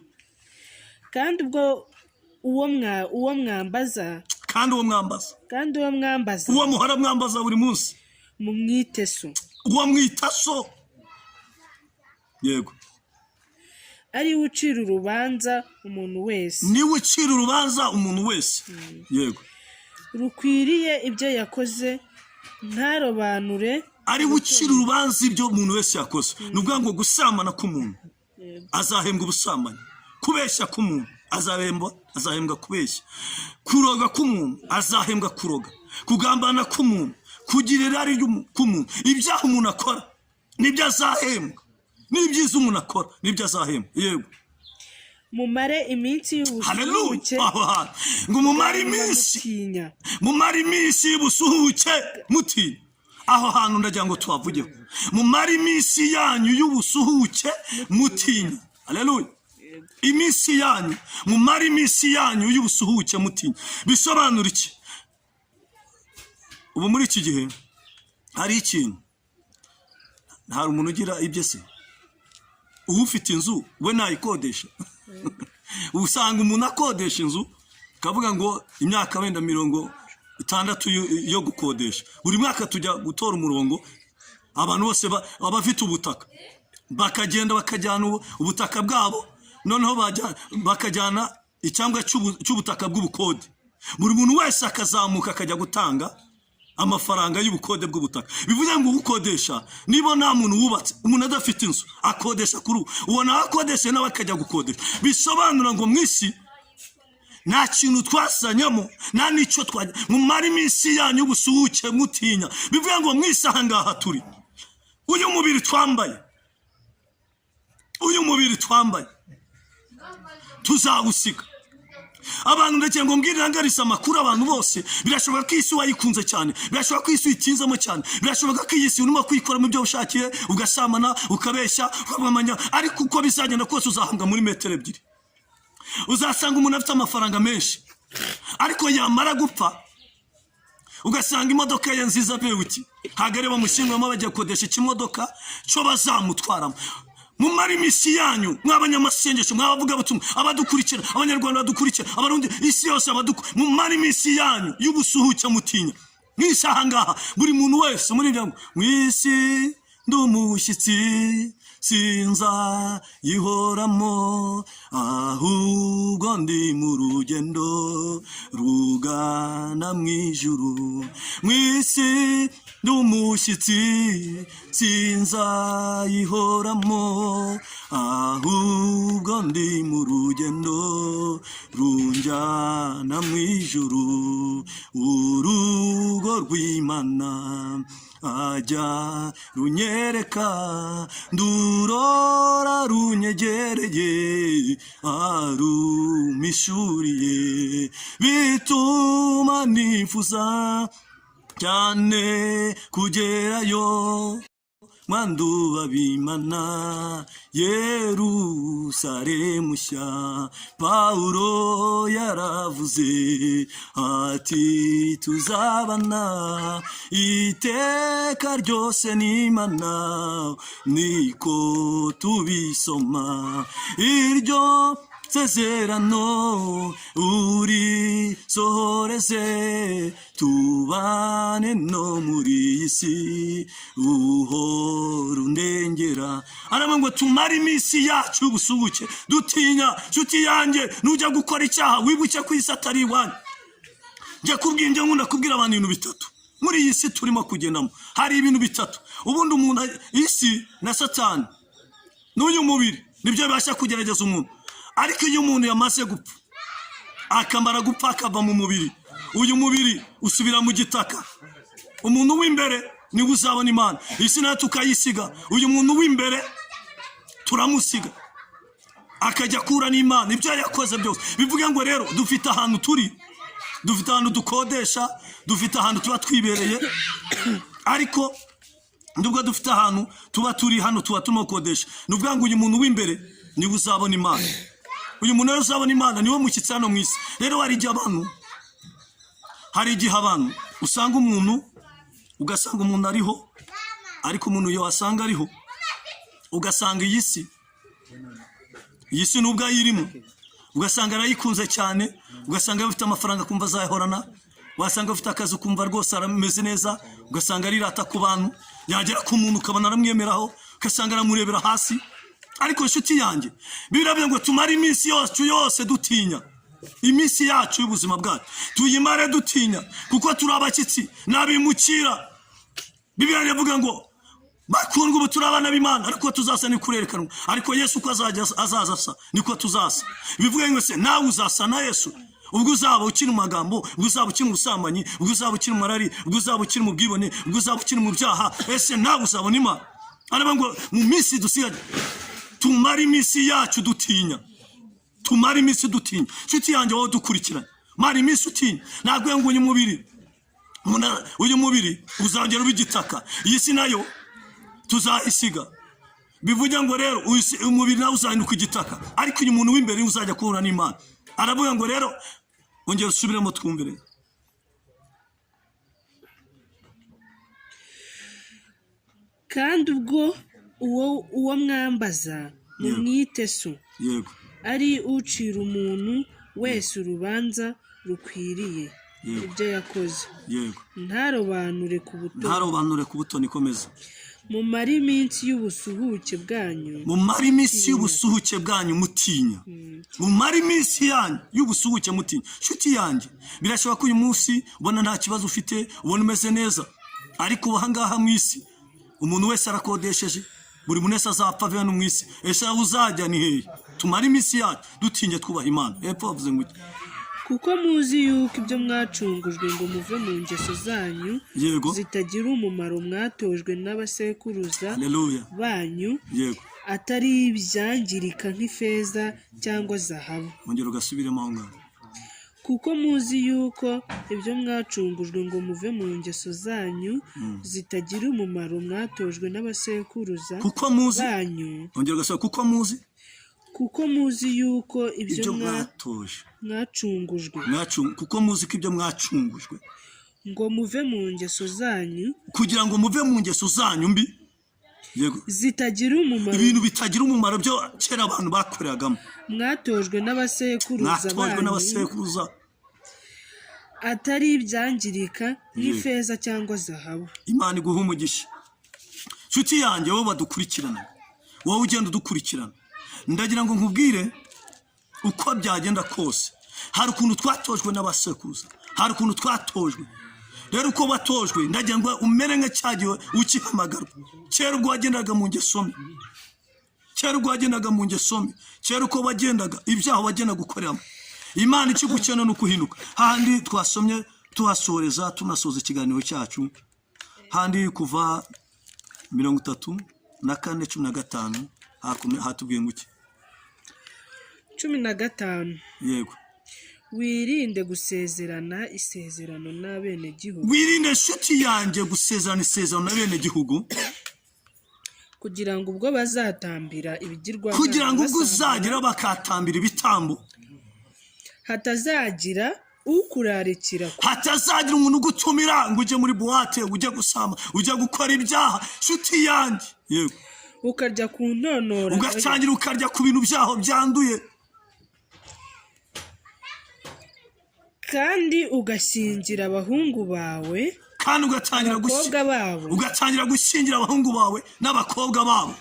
kandi ubwo uwo mwambaza, uwo muhora mwambaza buri munsi, mumwite so. uwo mwita so. Yego, ariwe ucira urubanza umuntu wese. niwe ucira urubanza umuntu wese. Yego, rukwiriye ibyo yakoze, ntarobanure. ariwe ucira urubanza ibyo umuntu wese yakoze. ni ukuvuga ngo gusambana k'umuntu azahembwa ubusambanyi, kubeshya k'umuntu azahembwa kubeshya, kuroga k'umuntu azahembwa kuroga, kugambana k'umuntu, kugira irari k'umuntu, ibyaha umuntu akora nibyo azahembwa, n'ibyiza umuntu akora nibyo azahembwa. Yego, mumare iminsi y'ubusuhuke, ngo mumare iminsi y'ubusuhuke mutinya. aho hantu ndagira ngo tuhavugeho, mumare iminsi yanyu y'ubusuhuke mutinya. Haleluya, iminsi yanyu, mumare iminsi yanyu y'ubusuhuke mutinya. bisobanura iki? ubu muri iki gihe hari ikintu, hari umuntu ugira ibye se, uba ufite inzu we nayikodesha. usanga umuntu akodesha inzu kavuga ngo imyaka wenda 60 yo gukodesha, buri mwaka tujya gutora umurongo, abantu bose abafite ubutaka bakagenda bakajyana ubutaka bwabo, noneho bakajyana icyangwa cy'ubutaka bw'ubukode. buri muntu wese akazamuka akajya gutanga amafaranga y'ubukode bw'ubutaka. bivuze ngo ukodesha, niba nta muntu wubatse, umuntu adafite inzu akodesha kuri ubona akodesha nawe akajya gukodesha. bisobanura ngo mwisi nta kintu twasanyamo, nta nicyo twajya. mumara iminsi yanyu y'ubusuhuke mutinya. bivuze ngo mwisi aha ngaha turi, uyu mubiri twambaye tuzawusiga. abantu ndetse ngo mbwirangarisa amakuru abantu bose, birashoboka ko isi wayikunze cyane, birashoboka ko isi uyitinzamo cyane, birashoboka ko iyi si urimo kwikoramo ibyo ushakiye, ugasamana, ukabeshya, ukamamanya, ariko uko bizagenda kose uzahambwa muri metero 2. uzasanga umuntu afite amafaranga menshi, ariko yamara gupfa ugasanga imodoka ye nziza bewuti, hagare bamushyinguramo bagiye kodesha ikimodoka cyo bazamutwaramo. mumara iminsi yanyu mw'abanyamasengesho, mw'abavuga butumwa, abadukurikira, abanyarwanda badukurikira, abarundi, isi yose mumara iminsi yanyu y'ubusuhuke mutinya. mwisi aha ngaha buri muntu wese muri njyango, mwisi ndumushyitsi sinza yihoramo, ahubwo ndi mu rugendo rugana mu ijuru. mwisi n'umushyitsi sinza yihoramo, ahubwo ndi mu rugendo runjyana mu ijuru. urugo rw'Imana ajya runyereka, ndurora runyegereye arumishuriye, bituma nifuza cyane kugerayo mwandu babimana Yerusalemu nshya. Pawulo yaravuze ati tuzabana iteka ryose n'Imana, niko tubisoma iryo sezerano urisohoreze, tubane no muri isi uhora undengera. Aravuga ngo tumare iminsi yacu y'ubusuhuke dutinya. Nshuti yanjye, nujya gukora icyaha wibuke ko isi atari iwanyu. Njya kubwinjye nkunda kubwira abantu ibintu bitatu muri iyi si turimo kugendamo. Hari ibintu bitatu ubundi umuntu, isi na Satani n'uyu mubiri nibyo bibasha kugerageza umuntu. Ariko iyo umuntu yamaze gupfa, akamara gupfa akava mu mubiri, uyu mubiri usubira mu gitaka. Umuntu w'imbere niwe uzabona Imana. Isi nayo tukayisiga, uyu muntu w'imbere turamusiga akajya kura n'Imana ibyo yakoze byose. Bivuga ngo rero dufite ahantu turi, dufite ahantu dukodesha, dufite ahantu tuba twibereye. Ariko nubwo dufite ahantu tuba turi, hano tuba turimo kodesha. Nuvuga ngo uyu muntu w'imbere niwe uzabona Imana. Uyu muntu rero uzabona Imana niwe mushyitsi hano mu isi. Rero hari igihe abantu usanga umuntu, ugasanga umuntu ariho, ariko umuntu yo wasanga ariho, ugasanga iyi si nubwo ayirimo, ugasanga arayikunze cyane, ugasanga afite amafaranga kumva azayahorana, wasanga afite akazi kumva rwose arameze neza, ugasanga arirata ku bantu, yagera ku muntu ukabona aramwemeraho, ugasanga aramurebera hasi. Ariko nshuti yanjye, biravuga ngo tumare iminsi yose dutinya. Iminsi yacu y'ubuzima bwacu tuyimare dutinya, kuko turi abashyitsi n'abimukira. Bibiliya iravuga ngo bakundwa, ubu turi abana b'Imana, ariko tuzasa nikurerekanwa. Ariko Yesu uko azaza asa niko tuzasa. Bivuga ngo se nawe uzasa na Yesu. Ubwo uzaba ukiri mu magambo, ubwo uzaba ukiri mu busambanyi, ubwo uzaba ukiri mu marari, ubwo uzaba ukiri mu bwibone, ubwo uzaba ukiri mu byaha, ese nawe uzabona Imana. Aravuga ngo mu minsi dusigaje tumare iminsi yacu dutinya. Tumare iminsi dutinya. Nshuti yanjye wowe dukurikirana, mara iminsi utinya. Ntabwo ngo uyu mubiri uzongera ubigitaka, iyi si nayo tuzayisiga. Bivuga ngo rero umubiri nawe uzahinduka igitaka, ariko uyu muntu w'imbere uzajya kubona n'Imana. Aravuga ngo rero ongera usubiremo twumvire. Kandi ubwo uwo mwambaza mumwite so, yego, ari ucira umuntu wese urubanza rukwiriye ibyo yakoze. Yego, ntarobanure ku butoni. Ikomeza. Mumare iminsi y'ubusuhuke bwanyu. Mumare iminsi y'ubusuhuke bwanyu mutinya. Mumare iminsi yanyu y'ubusuhuke mutinya. Nshuti yanjye, birashoboka ko uyu munsi ubona nta kibazo ufite, ubona umeze neza, ariko ahangaha mu isi umuntu wese arakodesheje, buri muntu wese azapfa ave hano mu isi. Ese aho uzajya ni hehe? Tumare iminsi yacu dutinye twubaha Imana. Hepfo bavuze ngo kuko muzi yuko ibyo mwacungujwe ngo muve mu ngeso zanyu zitagira umumaro mwatojwe n'abasekuruza banyu, atari ibyangirika nk'ifeza cyangwa zahabu. Ongera ugasubiremo aho ngaho. Kuko muzi yuko ibyo mwacungujwe ngo muve mu ngeso zanyu zitagira umumaro mwatojwe n'abasekuruza banyu. Ongera ugasubira. Kuko muzi yuko ibyo mwacungujwe. Kuko muzi ko ibyo mwacungujwe ngo muve mu ngeso zanyu, kugira ngo muve mu ngeso zanyu mbi, zitagira umumaro, ibintu bitagira umumaro byo kera abantu bakoreragamo, mwatojwe n'abasekuruza atari ibyangirika nk'ifeza cyangwa zahabu. Imana iguha umugisha. Nshuti yanjye, wowe badukurikirana, wowe ugenda udukurikirana, ndagira ngo nkubwire uko byagenda kose, hari ukuntu twatojwe n'abasekuruza, hari ukuntu twatojwe. Rero uko batojwe, ndagira ngo umere nka cyagiwe ukihamagarwa. Kera ubwo wagendaga mu ngeso mbi, kera uko wagendaga ibyaha wagenda gukoreramo, Imana ikigukenera no kuhinuka. Handi twasomye tuhasoreza tunasoza ikiganiro cyacu, handi kuva 34:15 hatubwiye ngo iki? 15. Yego. Wirinde gusezerana isezerano n'abenegihugu. Wirinde nshuti yanjye gusezerana isezerano n'abenegihugu. kugira ngo ubwo bazatambira ibigirwamana, kugira ngo ubwo uzagira bakatambira ibitambo, hatazagira ukurarikira, hatazagira umuntu ugutumira ngo ujye muri buwate, ujye gusama, ujye gukora ibyaha. Nshuti yanjye, yego, ukarya ku ntonora, ugatangira ukarya ku bintu byaho byanduye, kandi ugashyingira abahungu bawe, kandi ugatangira gushyingira abahungu bawe n'abakobwa babo,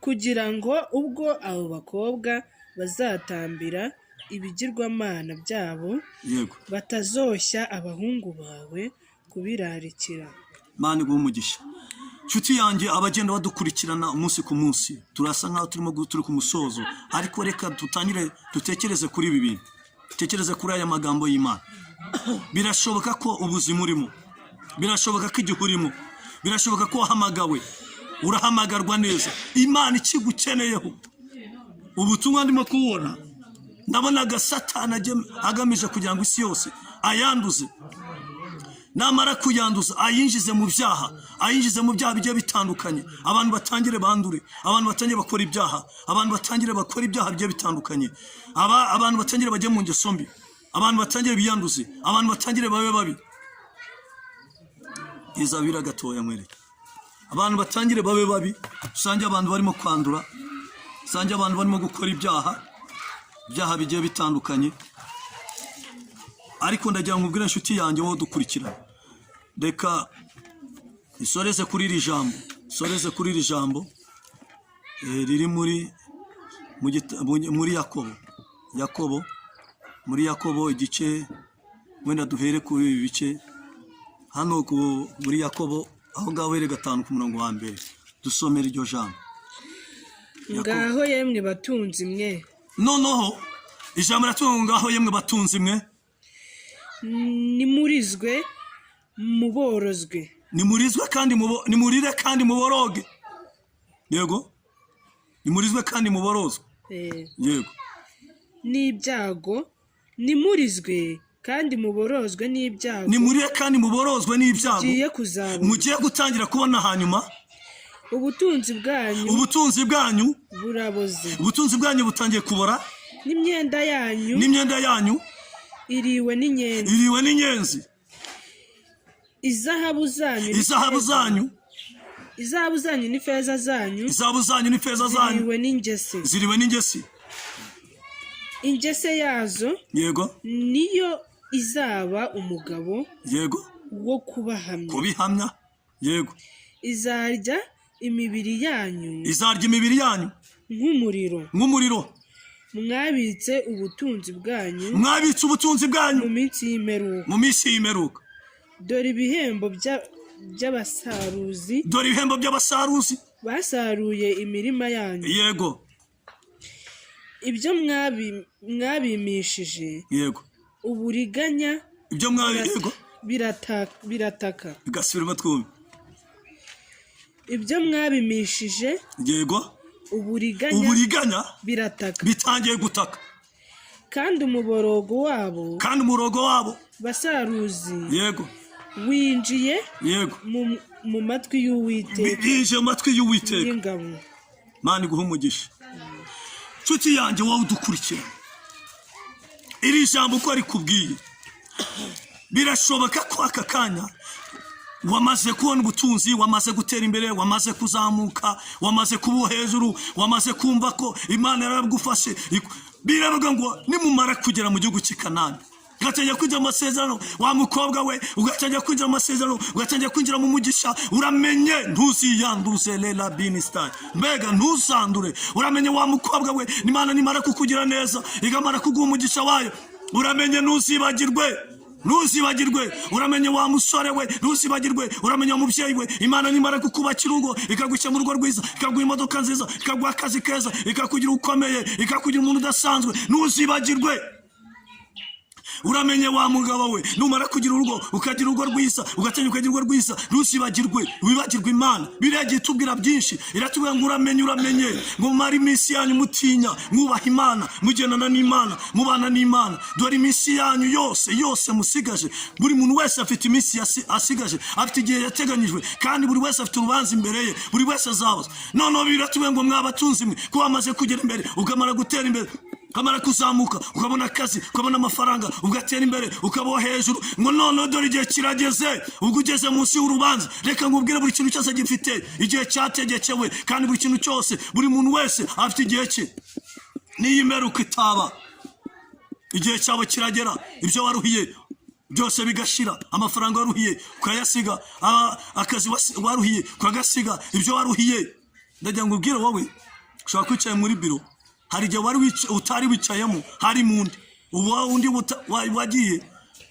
kugira ngo ubwo abo bakobwa bazatambira ibigirwamana byabo, yego, batazoshya abahungu bawe kubirarikira. Mana iguhe umugisha. Nshuti yanjye, abagenda badukurikirana umunsi ku munsi, turasa nkaho turi ku musozo, ariko reka dutangire dutekereze kuri ibi bintu, dutekereze kuri aya magambo y'Imana. Birashoboka ko ubuzima urimo, birashoboka ko igihe urimo, birashoboka ko wahamagawe, urahamagarwa neza, Imana ikigukeneyeho. Ubutumwa ndimo kubona, nabonaga Satani agamije kugira ngo isi yose ayanduze, namara kuyanduza ayinjize mu byaha, bigiye bitandukanye, abantu batangire bandure, abantu batangire bakora ibyaha, abantu batangire bakora ibyaha bigiye bitandukanye, abantu batangire bajye mu ngeso mbi, abantu batangire biyanduze, abantu batangire babe babi. Izabira gatoya mwereke, abantu batangire babe babi, usange abantu barimo kwandura, usange abantu barimo gukora ibyaha bigiye bitandukanye. Ariko ndagira ngo ubwire inshuti yanjye wowe dukurikira, reka isoreze kuri iri jambo, riri muri Yakobo igice, wenda duhere kuri ibi bice hano muri Yakobo, aho ngaho here 5 ku murongo wa mbere, dusomera iryo jambo. Ngaho yemwe batunzi mwe, noneho ijambo riratunga, ngaho yemwe batunzi mwe, nimurizwe muborozwe, nimurire kandi muboroge. Yego, nimurizwe kandi muborozwe, yego, n'ibyago, nimurizwe kandi muborozwe n'ibyago, nimurire kandi muborozwe n'ibyago mugiye gutangira kubona hanyuma. Ubutunzi bwanyu buraboze, ubutunzi bwanyu butangiye kubora, n'imyenda yanyu iriwe n'inyenzi, izahabu zanyu n'ifeza zanyu ziriwe n'ingesi, ingese yazo, yego, niyo izaba umugabo, yego, wo kubihamya, yego, izarya imibiri yanyu nk'umuriro, mwabitse ubutunzi bwanyu mu minsi y'imperuka. Dore ibihembo by'abasaruzi, basaruye imirima yanyu, yego, ibyo mwabimishije, yego, uburiganya, ibyo yego, birataka, bigasubiramo twumve, ibyo mwabimishije, yego, uburiganya birataka, bitangiye gutaka, kandi umuborogo wabo basaruzi, yego, winjiye, yego, mu matwi y'Uwiteka y'ingabo. Mana iguhe umugisha. Nshuti yanjye wowe udukurikira, iri jambo uko rikubwiye, birashoboka ko aka kanya wamaze kubona ubutunzi, wamaze gutera imbere, wamaze kuzamuka, wamaze kuba hejuru, wamaze kumva ko Imana yaragufashe. Biravuga ngo nimumara kugera mu gihugu cy'i Kanani, ugatangira kwinjira mu masezerano, wa mukobwa we, ugatangira kwinjira mu masezerano, ugatangira kwinjira mu mugisha, uramenye ntuziyanduze lela binistar, mbega ntuzandure. Uramenye wa mukobwa we, Imana nimara kukugira neza, igamara kuguha umugisha wayo, uramenye ntuzibagirwe. Uramenye wa musore we, ntuzibagirwe. Uramenye wa mubyeyi we, Imana nimara kukubakira urugo, ikagushyira mu rugo rwiza, ikaguha imodoka nziza, ikaguha akazi keza, ikakugira ukomeye, ikakugira umuntu udasanzwe, ntuzibagirwe. uramenye wa mugabo we, numara kugira urugo ukagira urugo rwisa, ugatenya ukagira urugo rwisa, ntusibagirwe wibagirwe Imana. Biragiye tubwira byinshi, iratubwira ngo uramenye ngo mari iminsi yanyu mutinya, mwubaha Imana, mugendana n'Imana, mubana n'Imana. Dore iminsi yanyu yose musigaje, buri muntu wese afite iminsi asigaje, afite igihe yateganyijwe, kandi buri wese afite urubanza imbere ye, buri wese azabaza. None biratubwira ngo mwabatunzi mwe ko wamaze kugera imbere, ukamara gutera imbere, ukamara kuzamuka, ukabona akazi, ukabona amafaranga, ugatera imbere, ukabaho hejuru, ngo none dore igihe kirageze, ubwo ugeze munsi y'urubanza. Reka nkubwire buri kintu cyose gifite igihe cyategekewe, kandi buri kintu cyose, buri muntu wese afite igihe cye. Niyimeruka itaba, igihe cyawe kiragera, ibyo waruhiye byose bigashira, amafaranga waruhiye ukayasiga, akazi waruhiye ukagasiga, ibyo waruhiye. Ndagira ngo ubwire wowe ushobora kwicaye muri biro, hari igihe utari wicayemo, hari mundi undi wagiye,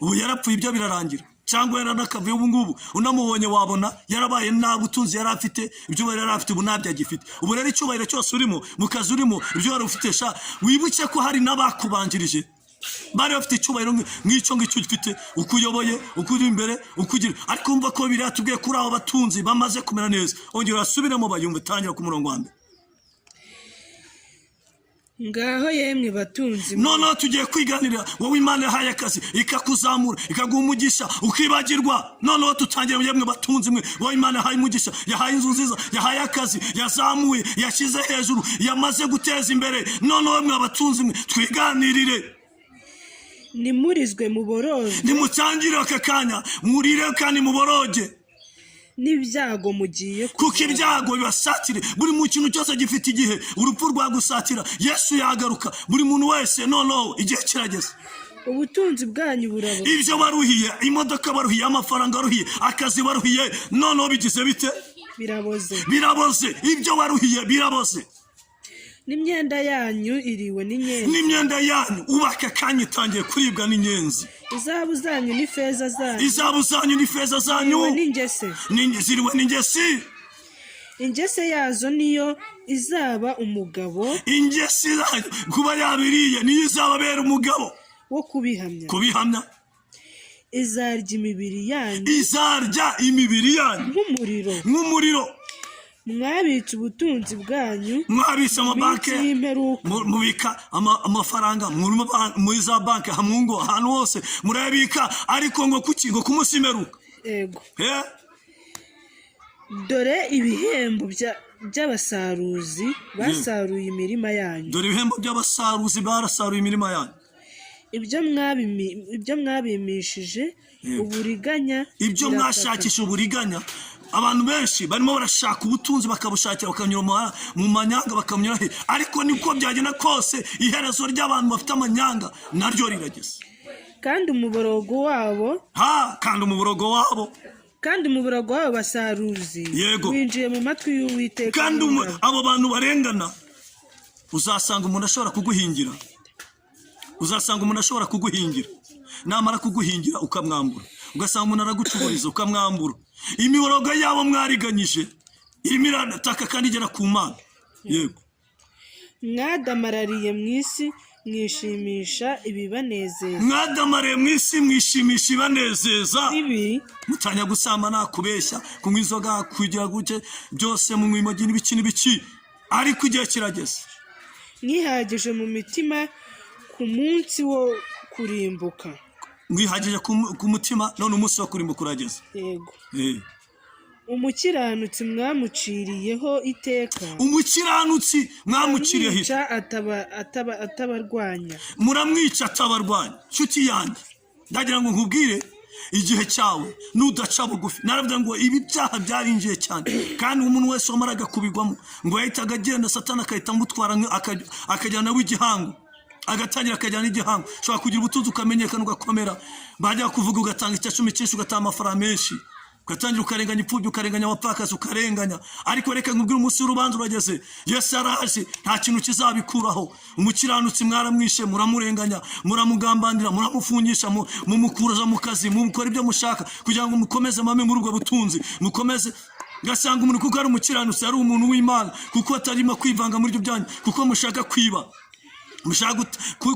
ubu yarapfuye, ibyo birarangira, cyangwa yaranakavuye. Ubu ngubu unamubonye wabona yarabaye nta butunzi yari afite, ibyo yari afite ubu ntabyo agifite. Ubu rero icyubahiro cyose urimo, mu kazi urimo, ibyo wari ufite, wibuke ko hari n'abakubanjirije bari bafite icyubahiro nk'icyo ngicyo ufite, uko uyoboye, uko uri imbere, uko ugira. Ariko umva ko biratubwiye kuri abo batunzi bamaze kumera neza. Ongera urasubiremo bayumve, tangira ku murongo wa mbere. Ngaho yemwe batunzi, noneho tugiye kwiganirira wowe Imana yahaye akazi, ikakuzamura, ikaguha umugisha, ukibagirwa. Noneho tutangira yemwe batunzi mwe, wowe Imana yahaye umugisha, yahaye inzu nziza, yahaye akazi, yazamuye, yashyize hejuru, yamaze guteza imbere. Noneho mwe abatunzi mwe, twiganirire. Nimurizwe muboroge, nimutangire aka kanya, murire kandi muboroge n'ibyago mugiye kuko ibyago bibasatire. Buri mu kintu cyose gifite igihe, urupfu rwagusatira, Yesu yagaruka, buri muntu wese. Noneho igihe kirageze, ubutunzi bwanyu buraboze, ibyo baruhiye, imodoka baruhiye, amafaranga baruhiye, akazi baruhiye, noneho bigize bite? Biraboze, ibyo baruhiye biraboze. N'imyenda yanyu iriwe n'inyenzi, n'imyenda yanyu ubaka kanya itangiye kuribwa n'inyenzi. Izahabu zanyu n'ifeza zanyu, izahabu zanyu n'ifeza zanyu ziriwe n'ingesi. Ingese yazo niyo izaba umugabo, ingesi yayo kuba yabiriye niyo izababera umugabo wo kubihamya. Izarya imibiri yanyu nk'umuriro. Mwabitse ubutunzi bwanyu, mwabitse amabanki, mubika amafaranga muri za banki, hamwe ahantu hose murabika. Ariko ngo kuki? Ngo ku munsi w'imperuka. Yego. Dore ibihembo by'abasaruzi basaruye imirima yanyu. Dore ibihembo by'abasaruzi barasaruye imirima yanyu. Ibyo mwabimishije uburiganya, ibyo mwashakisha uburiganya. Abantu benshi barimo barashaka ubutunzi, bakabushakira, bakanyura mu manyanga, bakamnyura he. Ariko niko byagenda kose, iherezo ry'abantu bafite amanyanga naryo rirageze. Kandi umuborogo wabo basaruzi winjiye mu matwi y'Uwiteka. Kandi abo bantu barengana, uzasanga umuntu ashobora kuguhingira, namara kuguhingira ukamwambura, ugasanga umuntu aragucururiza ukamwambura. Imiborogo yabo mwariganyije irimo irataka kandi igera ku Mana. Yego. Mwadamarariye mu isi mwishimisha ibibanezeza. Mwadamariye mu isi mwishimisha ibanezeza. Mutanya gusambana, kubeshya, kunywa inzoga, kugira guke, byose mu mwimogi n'ibiki. Ariko igihe kirageze. Mwihagije mu mitima ku munsi wo kurimbuka. Mwihagije ku mutima, none umunsi wo kurimbuka urageze. Yego. Umukiranutsi mwamuciriyeho iteka. Umukiranutsi mwamuciriyeho atabarwanya. Muramwica atabarwanya. Nshuti yanjye, ndagira ngo nkubwire, igihe cyawe nudaca bugufi. Naravuga ngo ibi byaha byarinjiye cyane, kandi umuntu wese wamaraga kubigwamo ngo yahitaga agenda, Satani akahita amutwara akajyana w'igihango, agatangira akajyana igihango. Ushobora kugira ubutunzi ukamenyekana ugakomera, bajya kuvuga ugatanga icyacumi cyinshi, ugatanga amafaranga menshi, ugatangira ukarenganya imfubyi, ukarenganya abapfakazi, ukarenganya. Ariko reka nkubwire, umunsi w'urubanza urageze. Yesu araje, nta kintu kizabikuraho. Umukiranutsi mwaramwishe, muramurenganya, muramugambanira, muramufungisha, mumukuraza mu kazi, mumukora ibyo mushaka kugira ngo mukomeze mame muri ubwo butunzi, mukomeze. Gasanga umuntu kuko ari umukiranutsi, ari umuntu w'Imana, kuko atarimo kwivanga muri ibyo byanyu, kuko mushaka kwiba. mushaka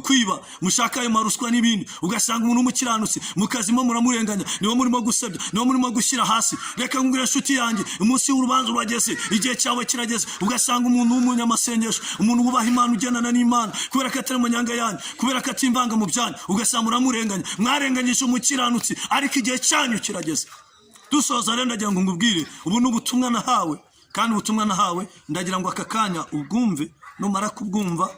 kwiba, mushaka ayo maruswa n'ibindi, ugasanga umuntu w'umukiranutsi mukazimo muramurenganya, niwo murimo gusebya, niwo murimo gushyira hasi. Reka ngwira nshuti yanjye, umunsi w'urubanza urageze, igihe cyawe kirageze. Ugasanga umuntu w'umunyamasengesho, umuntu wubaha Imana, ugendana n'Imana, kubera ko atari umunyanga yanyu, kubera ko atimvanga mu byanyu, ugasanga muramurenganya. Mwarenganyije umukiranutsi, ariko igihe cyanyu kirageze. Dusoza rero ndagira ngo ngubwire, ubu ni ubutumwa nahawe, kandi ubutumwa nahawe ndagira ngo aka kanya ubwumve, numara kubwumva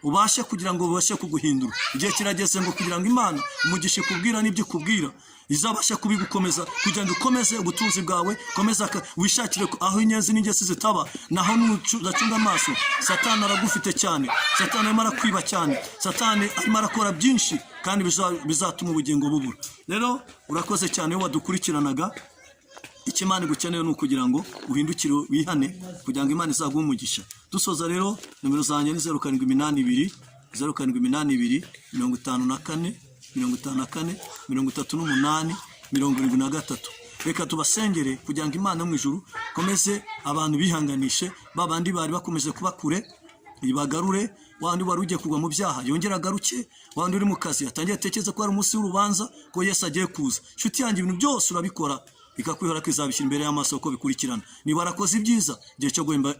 ubashe kugira ngo ubashe kuguhindura. Igihe kirageze ngo kugira ngo Imana umugishe kubwira n'ibyo kubwira izabasha kubigukomeza, kugira ngo ukomeze ubutunzi bwawe, komeza wishakire aho inyenzi n'ingesi zitaba, naho nuzacunga amaso. Satani aragufite cyane, Satani arimo arakwiba cyane, Satani arimo arakora byinshi, kandi bizatuma ubugingo bubura. Rero urakoze cyane wadukurikiranaga. Icyo Imana igukeneye ni ukugira ngo uhindukire wihane, kugira ngo Imana izaguhe umugisha. Dusoza rero, nimero zanjye ni 0782 0782 54 54 38 73. Reka tubasengere kugira ngo Imana mu ijuru komeze abantu bihanganishe, babandi bari bakomeze kuba kure ibagarure, wandi wari ugiye kugwa mu byaha yongera agaruke, wandi uri mu kazi atangiye atekereza ko ari umunsi w'urubanza, ko Yesu agiye kuza. Nshuti yanjye, ibintu byose urabikora ikakwihora kwizabishyira imbere y'amasoko bikurikirana. Niba warakoze ibyiza, igihe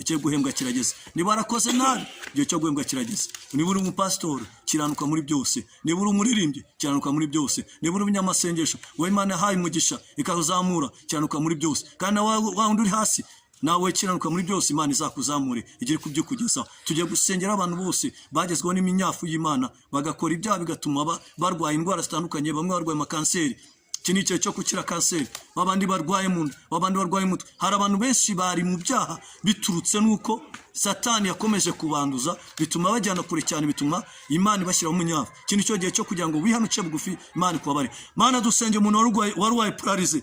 cyo guhembwa kirageze. Niba warakoze nabi, igihe cyo guhembwa kirageze. Niba uri umupasitori, kiranuka muri byose. Niba uri umuririmbyi, kiranuka muri byose. Niba uri umunyamasengesho, wowe Imana yahaye umugisha ikakuzamura, kiranuka muri byose. Kandi wundi uri hasi, nawe kiranuka muri byose, Imana izakuzamure igire ku byo kugezaho. Tugiye gusengera abantu bose bagezweho n'iminyafu y'Imana, bagakora ibyaha bigatuma barwaye indwara zitandukanye, bamwe barwaye amakanseri. Iki ni igihe cyo gukira kanseri, babandi barwaye mu nda, babandi barwaye umutwe. Hari abantu benshi bari mu byaha biturutse nuko Satani yakomeje kubanduza, bituma bajyana kure cyane, bituma Imana ibashyiraho umunyafu. Iki ni cyo gihe cyo kugira ngo wihanuke bugufi, Imana ikubabare. Mana, dusenge umuntu warwaye pararize,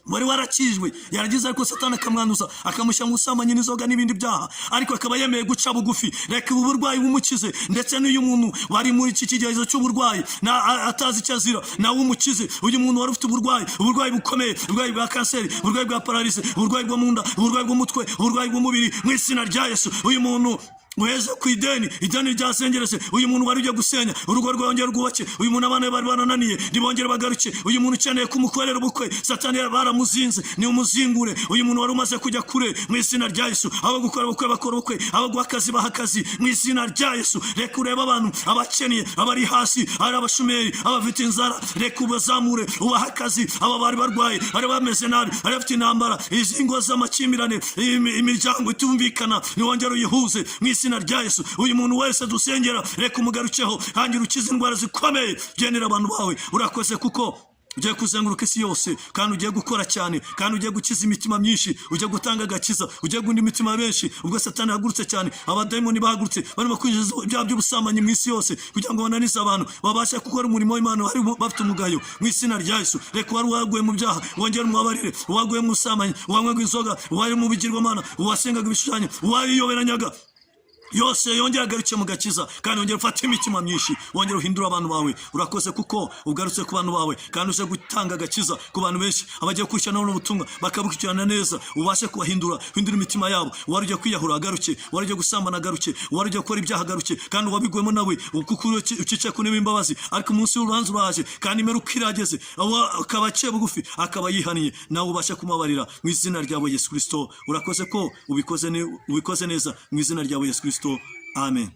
wari warakijwe, yaragize ariko Satani akamwanduza, akamushyira mu busambanyi n'inzoga n'ibindi byaha, ariko akaba yemeye guca bugufi. Reka ubu burwayi bumukize, ndetse n'uyu muntu wari muri iki kigerezo cy'uburwayi atazi icyo azira, nawe umukize. Uyu muntu wari ufite uburwayi bukomeye, uburwayi bwa kanseri, uburwayi bwa pararize, uburwayi bwo mu nda, uburwayi bw'umutwe, uburwayi bw'umubiri, mu izina rya Yesu. Uyu muntu weze ku ideni ryasengerese, uyu muntu wari ugiye gusenya urugo rwongera rwubake, uyu muntu abana bari banananiye nibongera bagaruke, uyu muntu ukeneye kumukorera ubukwe, Satani baramuzinze, ni umuzingure. Uyu muntu wari umaze kujya kure, mu izina rya Yesu. Abo gukora ubukwe bakora ubukwe, abo guha akazi baha akazi, mu izina rya Yesu. Reka urebe abantu abakeneye, abari hasi, ari abashomeri, abafite inzara, reka ubazamure ubaha akazi. Aba bari barwaye, ari bameze nabi, ari bafite intambara, izi ngo z'amakimbirane, imiryango itumvikana, niwongera uyihuze mu izina rya Yesu. Uyu muntu wese dusengera, reka umugarukeho, hangira ukize indwara zikomeye. Genera abantu bawe, urakoze kuko ugiye kuzenguruka isi yose, kandi ugiye gukora cyane, kandi ugiye gukiza imitima myinshi, ugiye gutanga agakiza, ugiye gundi imitima benshi. Ubwo Satani yahagurutse cyane, abadayimoni bahagurutse, barimo kwinjiza ibyaha by'ubusambanyi mu isi yose, kugira ngo bananize abantu babashe gukora umurimo w'Imana bari bafite umugayo, mu izina rya Yesu. Reka wari waguye mu byaha wongere umubabarire, waguye mu busambanyi, wanywaga inzoga, wari mu bigirwamana, wasengaga ibishushanyo, wariyoberanyaga, yose yongera agaruke mu gakiza, kandi wongera ufate imitima myinshi, wongera uhindura abantu bawe. Urakoze kuko ugarutse ku bantu bawe, kandi uje gutanga agakiza ku bantu benshi, abagiye kwishyana n'ubutumwa bakabukirana neza, ubashe kubahindura, hindura imitima yabo. Wari ugiye kwiyahura agaruke, wari ugiye gusambana agaruke, wari ugiye gukora ibyaha agaruke, kandi wabigwemo nawe kuko ucice ku ntebe y'imbabazi. Ariko umunsi w'urubanza uraje, kandi imperuka irageze, akaba aciye bugufi, akaba yihaniye, nawe ubashe kumubabarira mu izina ryawe Yesu Kristo. Urakoze ko ubikoze neza mu izina ryawe Yesu Kristo. Amen.